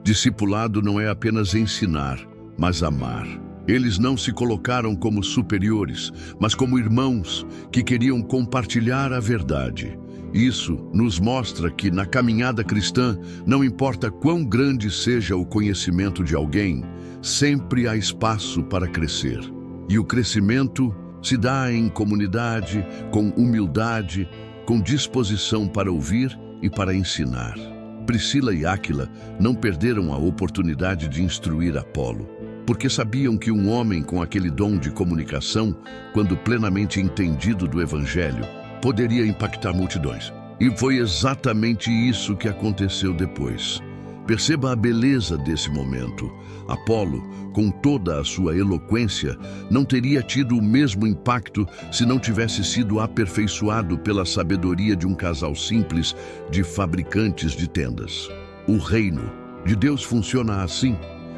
Speaker 1: Discipulado não é apenas ensinar, mas amar. Eles não se colocaram como superiores, mas como irmãos que queriam compartilhar a verdade. Isso nos mostra que, na caminhada cristã, não importa quão grande seja o conhecimento de alguém, sempre há espaço para crescer. E o crescimento se dá em comunidade, com humildade, com disposição para ouvir e para ensinar. Priscila e Áquila não perderam a oportunidade de instruir Apolo, porque sabiam que um homem com aquele dom de comunicação, quando plenamente entendido do Evangelho, poderia impactar multidões. E foi exatamente isso que aconteceu depois. Perceba a beleza desse momento. Apolo, com toda a sua eloquência, não teria tido o mesmo impacto se não tivesse sido aperfeiçoado pela sabedoria de um casal simples de fabricantes de tendas. O reino de Deus funciona assim.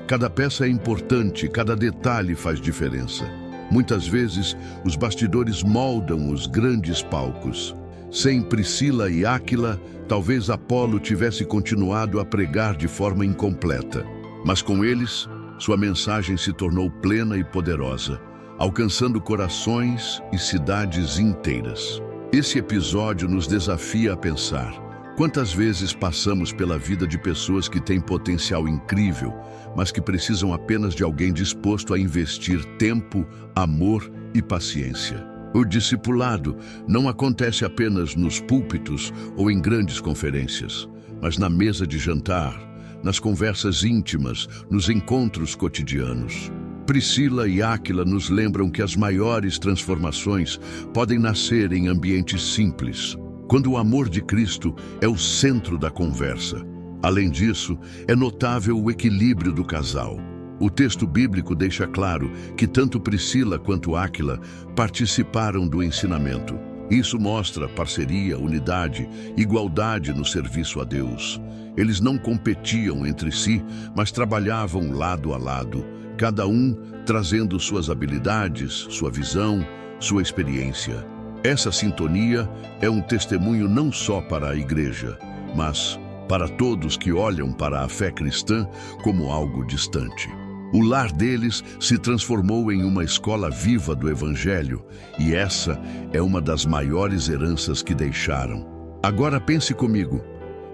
Speaker 1: Cada peça é importante, cada detalhe faz diferença. Muitas vezes, os bastidores moldam os grandes palcos. Sem Priscila e Áquila, talvez Apolo tivesse continuado a pregar de forma incompleta. Mas com eles, sua mensagem se tornou plena e poderosa, alcançando corações e cidades inteiras. Esse episódio nos desafia a pensar: quantas vezes passamos pela vida de pessoas que têm potencial incrível, mas que precisam apenas de alguém disposto a investir tempo, amor e paciência. O discipulado não acontece apenas nos púlpitos ou em grandes conferências, mas na mesa de jantar, nas conversas íntimas, nos encontros cotidianos. Priscila e Áquila nos lembram que as maiores transformações podem nascer em ambientes simples, quando o amor de Cristo é o centro da conversa. Além disso, é notável o equilíbrio do casal. O texto bíblico deixa claro que tanto Priscila quanto Áquila participaram do ensinamento. Isso mostra parceria, unidade, igualdade no serviço a Deus. Eles não competiam entre si, mas trabalhavam lado a lado, cada um trazendo suas habilidades, sua visão, sua experiência. Essa sintonia é um testemunho não só para a igreja, mas para todos que olham para a fé cristã como algo distante. O lar deles se transformou em uma escola viva do Evangelho, e essa é uma das maiores heranças que deixaram. Agora pense comigo,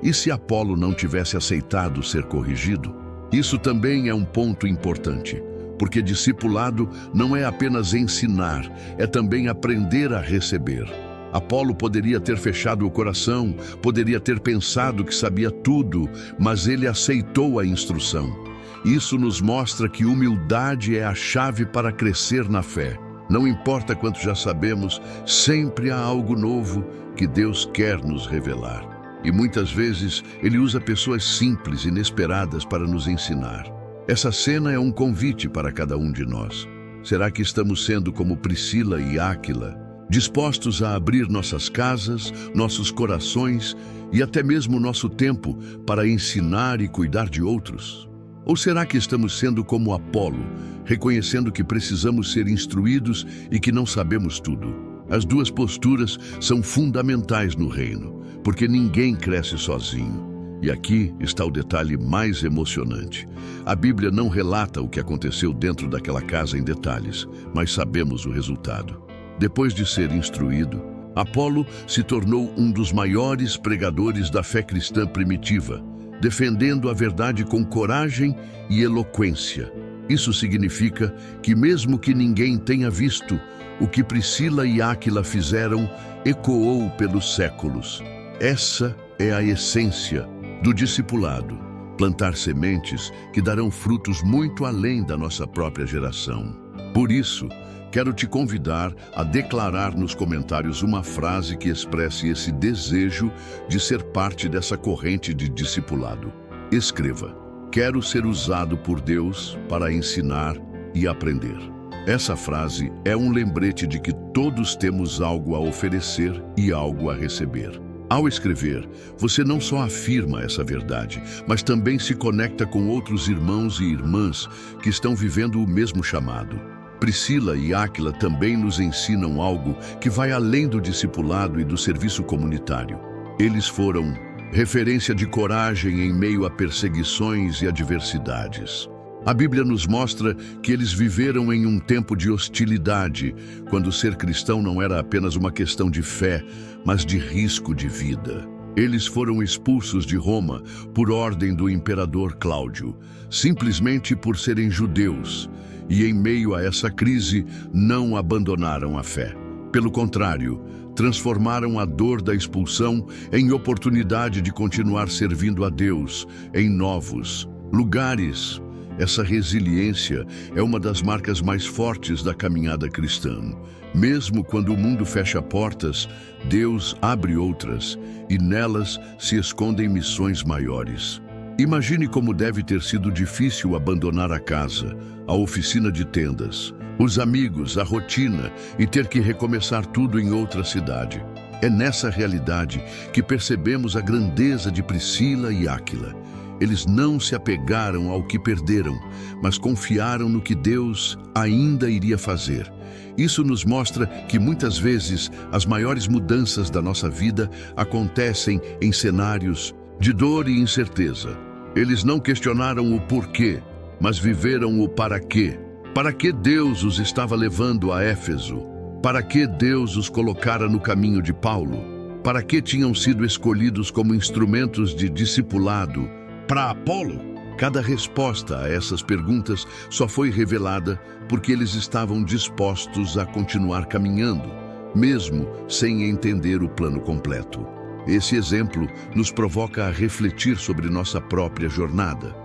Speaker 1: e se Apolo não tivesse aceitado ser corrigido? Isso também é um ponto importante, porque discipulado não é apenas ensinar, é também aprender a receber. Apolo poderia ter fechado o coração, poderia ter pensado que sabia tudo, mas ele aceitou a instrução. Isso nos mostra que humildade é a chave para crescer na fé. Não importa quanto já sabemos, sempre há algo novo que Deus quer nos revelar. E muitas vezes Ele usa pessoas simples, inesperadas para nos ensinar. Essa cena é um convite para cada um de nós. Será que estamos sendo como Priscila e Áquila, dispostos a abrir nossas casas, nossos corações e até mesmo nosso tempo para ensinar e cuidar de outros? Ou será que estamos sendo como Apolo, reconhecendo que precisamos ser instruídos e que não sabemos tudo? As duas posturas são fundamentais no reino, porque ninguém cresce sozinho. E aqui está o detalhe mais emocionante. A Bíblia não relata o que aconteceu dentro daquela casa em detalhes, mas sabemos o resultado. Depois de ser instruído, Apolo se tornou um dos maiores pregadores da fé cristã primitiva, defendendo a verdade com coragem e eloquência. Isso significa que mesmo que ninguém tenha visto, o que Priscila e Áquila fizeram ecoou pelos séculos. Essa é a essência do discipulado, plantar sementes que darão frutos muito além da nossa própria geração. Por isso, quero te convidar a declarar nos comentários uma frase que expresse esse desejo de ser parte dessa corrente de discipulado. Escreva: quero ser usado por Deus para ensinar e aprender. Essa frase é um lembrete de que todos temos algo a oferecer e algo a receber. Ao escrever, você não só afirma essa verdade, mas também se conecta com outros irmãos e irmãs que estão vivendo o mesmo chamado. Priscila e Áquila também nos ensinam algo que vai além do discipulado e do serviço comunitário. Eles foram referência de coragem em meio a perseguições e adversidades. A Bíblia nos mostra que eles viveram em um tempo de hostilidade, quando ser cristão não era apenas uma questão de fé, mas de risco de vida. Eles foram expulsos de Roma por ordem do imperador Cláudio, simplesmente por serem judeus, e em meio a essa crise não abandonaram a fé. Pelo contrário, transformaram a dor da expulsão em oportunidade de continuar servindo a Deus em novos lugares. Essa resiliência é uma das marcas mais fortes da caminhada cristã. Mesmo quando o mundo fecha portas, Deus abre outras, e nelas se escondem missões maiores. Imagine como deve ter sido difícil abandonar a casa, a oficina de tendas, os amigos, a rotina e ter que recomeçar tudo em outra cidade. É nessa realidade que percebemos a grandeza de Priscila e Áquila. Eles não se apegaram ao que perderam, mas confiaram no que Deus ainda iria fazer. Isso nos mostra que muitas vezes as maiores mudanças da nossa vida acontecem em cenários de dor e incerteza. Eles não questionaram o porquê, mas viveram o para quê. Para que Deus os estava levando a Éfeso? Para que Deus os colocara no caminho de Paulo? Para que tinham sido escolhidos como instrumentos de discipulado para Apolo? Cada resposta a essas perguntas só foi revelada porque eles estavam dispostos a continuar caminhando, mesmo sem entender o plano completo. Esse exemplo nos provoca a refletir sobre nossa própria jornada.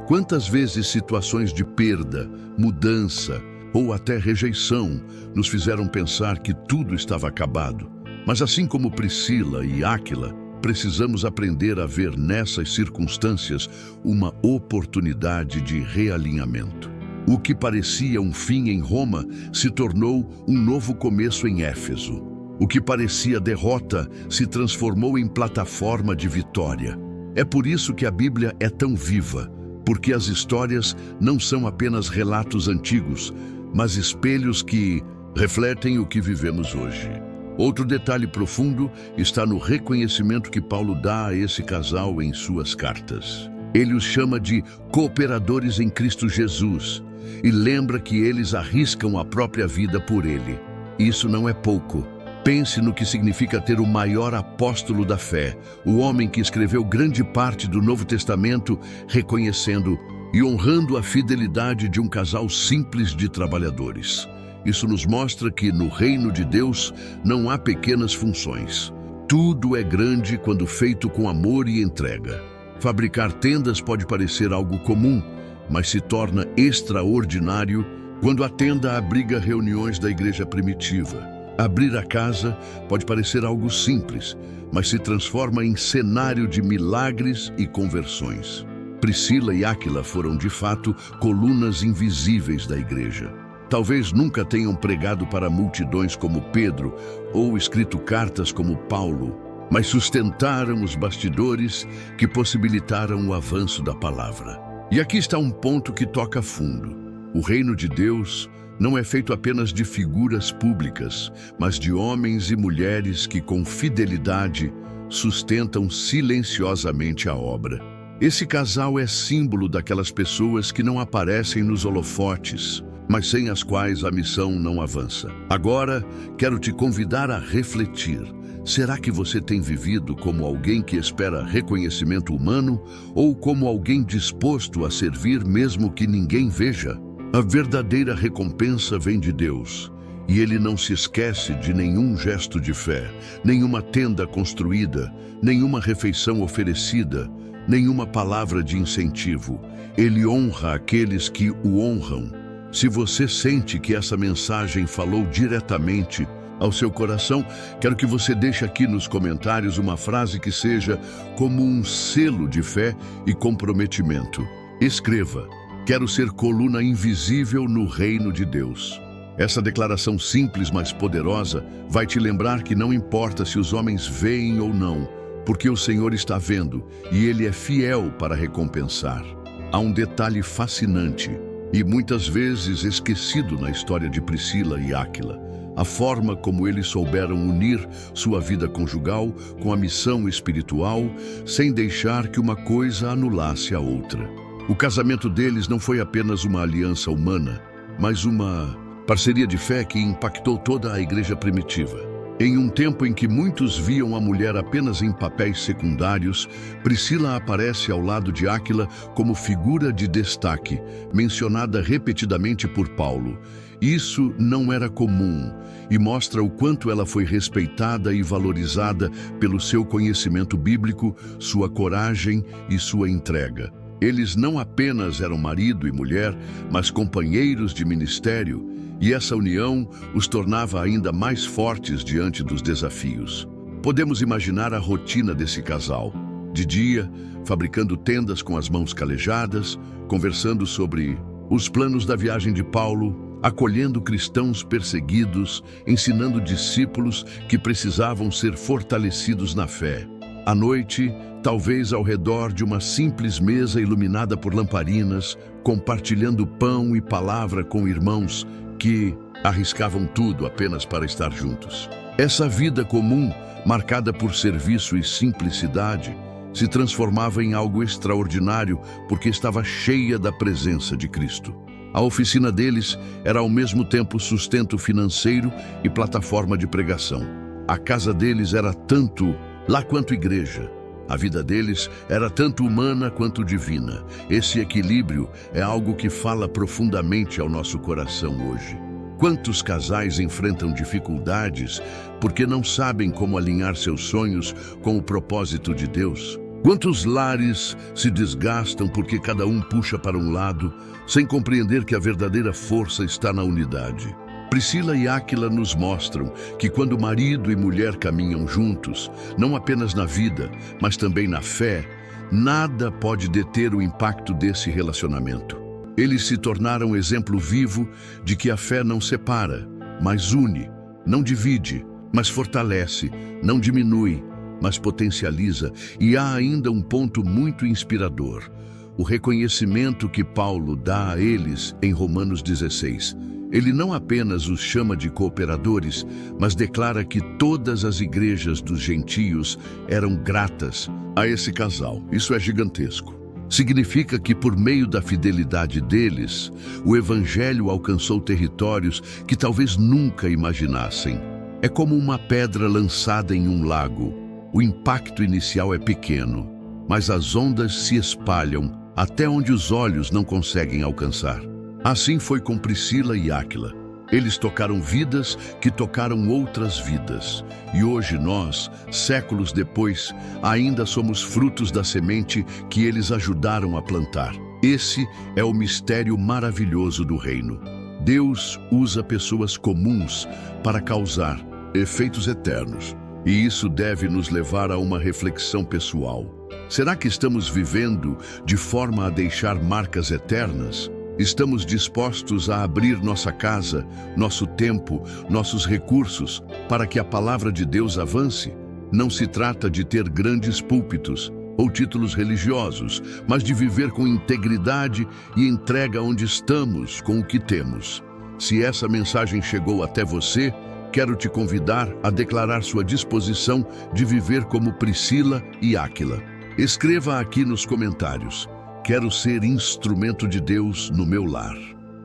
Speaker 1: Quantas vezes situações de perda, mudança ou até rejeição nos fizeram pensar que tudo estava acabado? Mas assim como Priscila e Áquila, precisamos aprender a ver nessas circunstâncias uma oportunidade de realinhamento. O que parecia um fim em Roma se tornou um novo começo em Éfeso. O que parecia derrota se transformou em plataforma de vitória. É por isso que a Bíblia é tão viva, porque as histórias não são apenas relatos antigos, mas espelhos que refletem o que vivemos hoje. Outro detalhe profundo está no reconhecimento que Paulo dá a esse casal em suas cartas. Ele os chama de cooperadores em Cristo Jesus e lembra que eles arriscam a própria vida por ele. Isso não é pouco. Pense no que significa ter o maior apóstolo da fé, o homem que escreveu grande parte do Novo Testamento, reconhecendo e honrando a fidelidade de um casal simples de trabalhadores. Isso nos mostra que no reino de Deus não há pequenas funções. Tudo é grande quando feito com amor e entrega. Fabricar tendas pode parecer algo comum, mas se torna extraordinário quando a tenda abriga reuniões da igreja primitiva. Abrir a casa pode parecer algo simples, mas se transforma em cenário de milagres e conversões. Priscila e Áquila foram, de fato, colunas invisíveis da igreja. Talvez nunca tenham pregado para multidões como Pedro ou escrito cartas como Paulo, mas sustentaram os bastidores que possibilitaram o avanço da palavra. E aqui está um ponto que toca fundo. O reino de Deus não é feito apenas de figuras públicas, mas de homens e mulheres que, com fidelidade, sustentam silenciosamente a obra. Esse casal é símbolo daquelas pessoas que não aparecem nos holofotes, mas sem as quais a missão não avança. Agora, quero te convidar a refletir. Será que você tem vivido como alguém que espera reconhecimento humano ou como alguém disposto a servir mesmo que ninguém veja? A verdadeira recompensa vem de Deus, e Ele não se esquece de nenhum gesto de fé, nenhuma tenda construída, nenhuma refeição oferecida, nenhuma palavra de incentivo. Ele honra aqueles que o honram. Se você sente que essa mensagem falou diretamente ao seu coração, quero que você deixe aqui nos comentários uma frase que seja como um selo de fé e comprometimento. Escreva: quero ser coluna invisível no reino de Deus. Essa declaração simples, mas poderosa, vai te lembrar que não importa se os homens veem ou não, porque o Senhor está vendo e Ele é fiel para recompensar. Há um detalhe fascinante e muitas vezes esquecido na história de Priscila e Áquila: a forma como eles souberam unir sua vida conjugal com a missão espiritual, sem deixar que uma coisa anulasse a outra. O casamento deles não foi apenas uma aliança humana, mas uma parceria de fé que impactou toda a igreja primitiva. Em um tempo em que muitos viam a mulher apenas em papéis secundários, Priscila aparece ao lado de Áquila como figura de destaque, mencionada repetidamente por Paulo. Isso não era comum e mostra o quanto ela foi respeitada e valorizada pelo seu conhecimento bíblico, sua coragem e sua entrega. Eles não apenas eram marido e mulher, mas companheiros de ministério, e essa união os tornava ainda mais fortes diante dos desafios. Podemos imaginar a rotina desse casal. De dia, fabricando tendas com as mãos calejadas, conversando sobre os planos da viagem de Paulo, acolhendo cristãos perseguidos, ensinando discípulos que precisavam ser fortalecidos na fé. À noite, talvez ao redor de uma simples mesa iluminada por lamparinas, compartilhando pão e palavra com irmãos que arriscavam tudo apenas para estar juntos. Essa vida comum, marcada por serviço e simplicidade, se transformava em algo extraordinário porque estava cheia da presença de Cristo. A oficina deles era ao mesmo tempo sustento financeiro e plataforma de pregação. A casa deles era tanto lá quanto igreja. A vida deles era tanto humana quanto divina. Esse equilíbrio é algo que fala profundamente ao nosso coração hoje. Quantos casais enfrentam dificuldades porque não sabem como alinhar seus sonhos com o propósito de Deus? Quantos lares se desgastam porque cada um puxa para um lado, sem compreender que a verdadeira força está na unidade? Priscila e Áquila nos mostram que quando marido e mulher caminham juntos, não apenas na vida, mas também na fé, nada pode deter o impacto desse relacionamento. Eles se tornaram exemplo vivo de que a fé não separa, mas une, não divide, mas fortalece, não diminui, mas potencializa. E há ainda um ponto muito inspirador: o reconhecimento que Paulo dá a eles em Romanos 16. Ele não apenas os chama de cooperadores, mas declara que todas as igrejas dos gentios eram gratas a esse casal. Isso é gigantesco. Significa que por meio da fidelidade deles, o evangelho alcançou territórios que talvez nunca imaginassem. É como uma pedra lançada em um lago. O impacto inicial é pequeno, mas as ondas se espalham até onde os olhos não conseguem alcançar. Assim foi com Priscila e Áquila. Eles tocaram vidas que tocaram outras vidas. E hoje nós, séculos depois, ainda somos frutos da semente que eles ajudaram a plantar. Esse é o mistério maravilhoso do reino. Deus usa pessoas comuns para causar efeitos eternos. E isso deve nos levar a uma reflexão pessoal. Será que estamos vivendo de forma a deixar marcas eternas? Estamos dispostos a abrir nossa casa, nosso tempo, nossos recursos para que a palavra de Deus avance? Não se trata de ter grandes púlpitos ou títulos religiosos, mas de viver com integridade e entrega onde estamos com o que temos. Se essa mensagem chegou até você, quero te convidar a declarar sua disposição de viver como Priscila e Áquila. Escreva aqui nos comentários: quero ser instrumento de Deus no meu lar.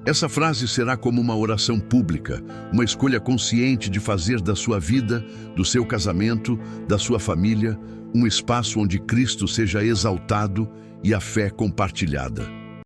Speaker 1: Essa frase será como uma oração pública, uma escolha consciente de fazer da sua vida, do seu casamento, da sua família, um espaço onde Cristo seja exaltado e a fé compartilhada.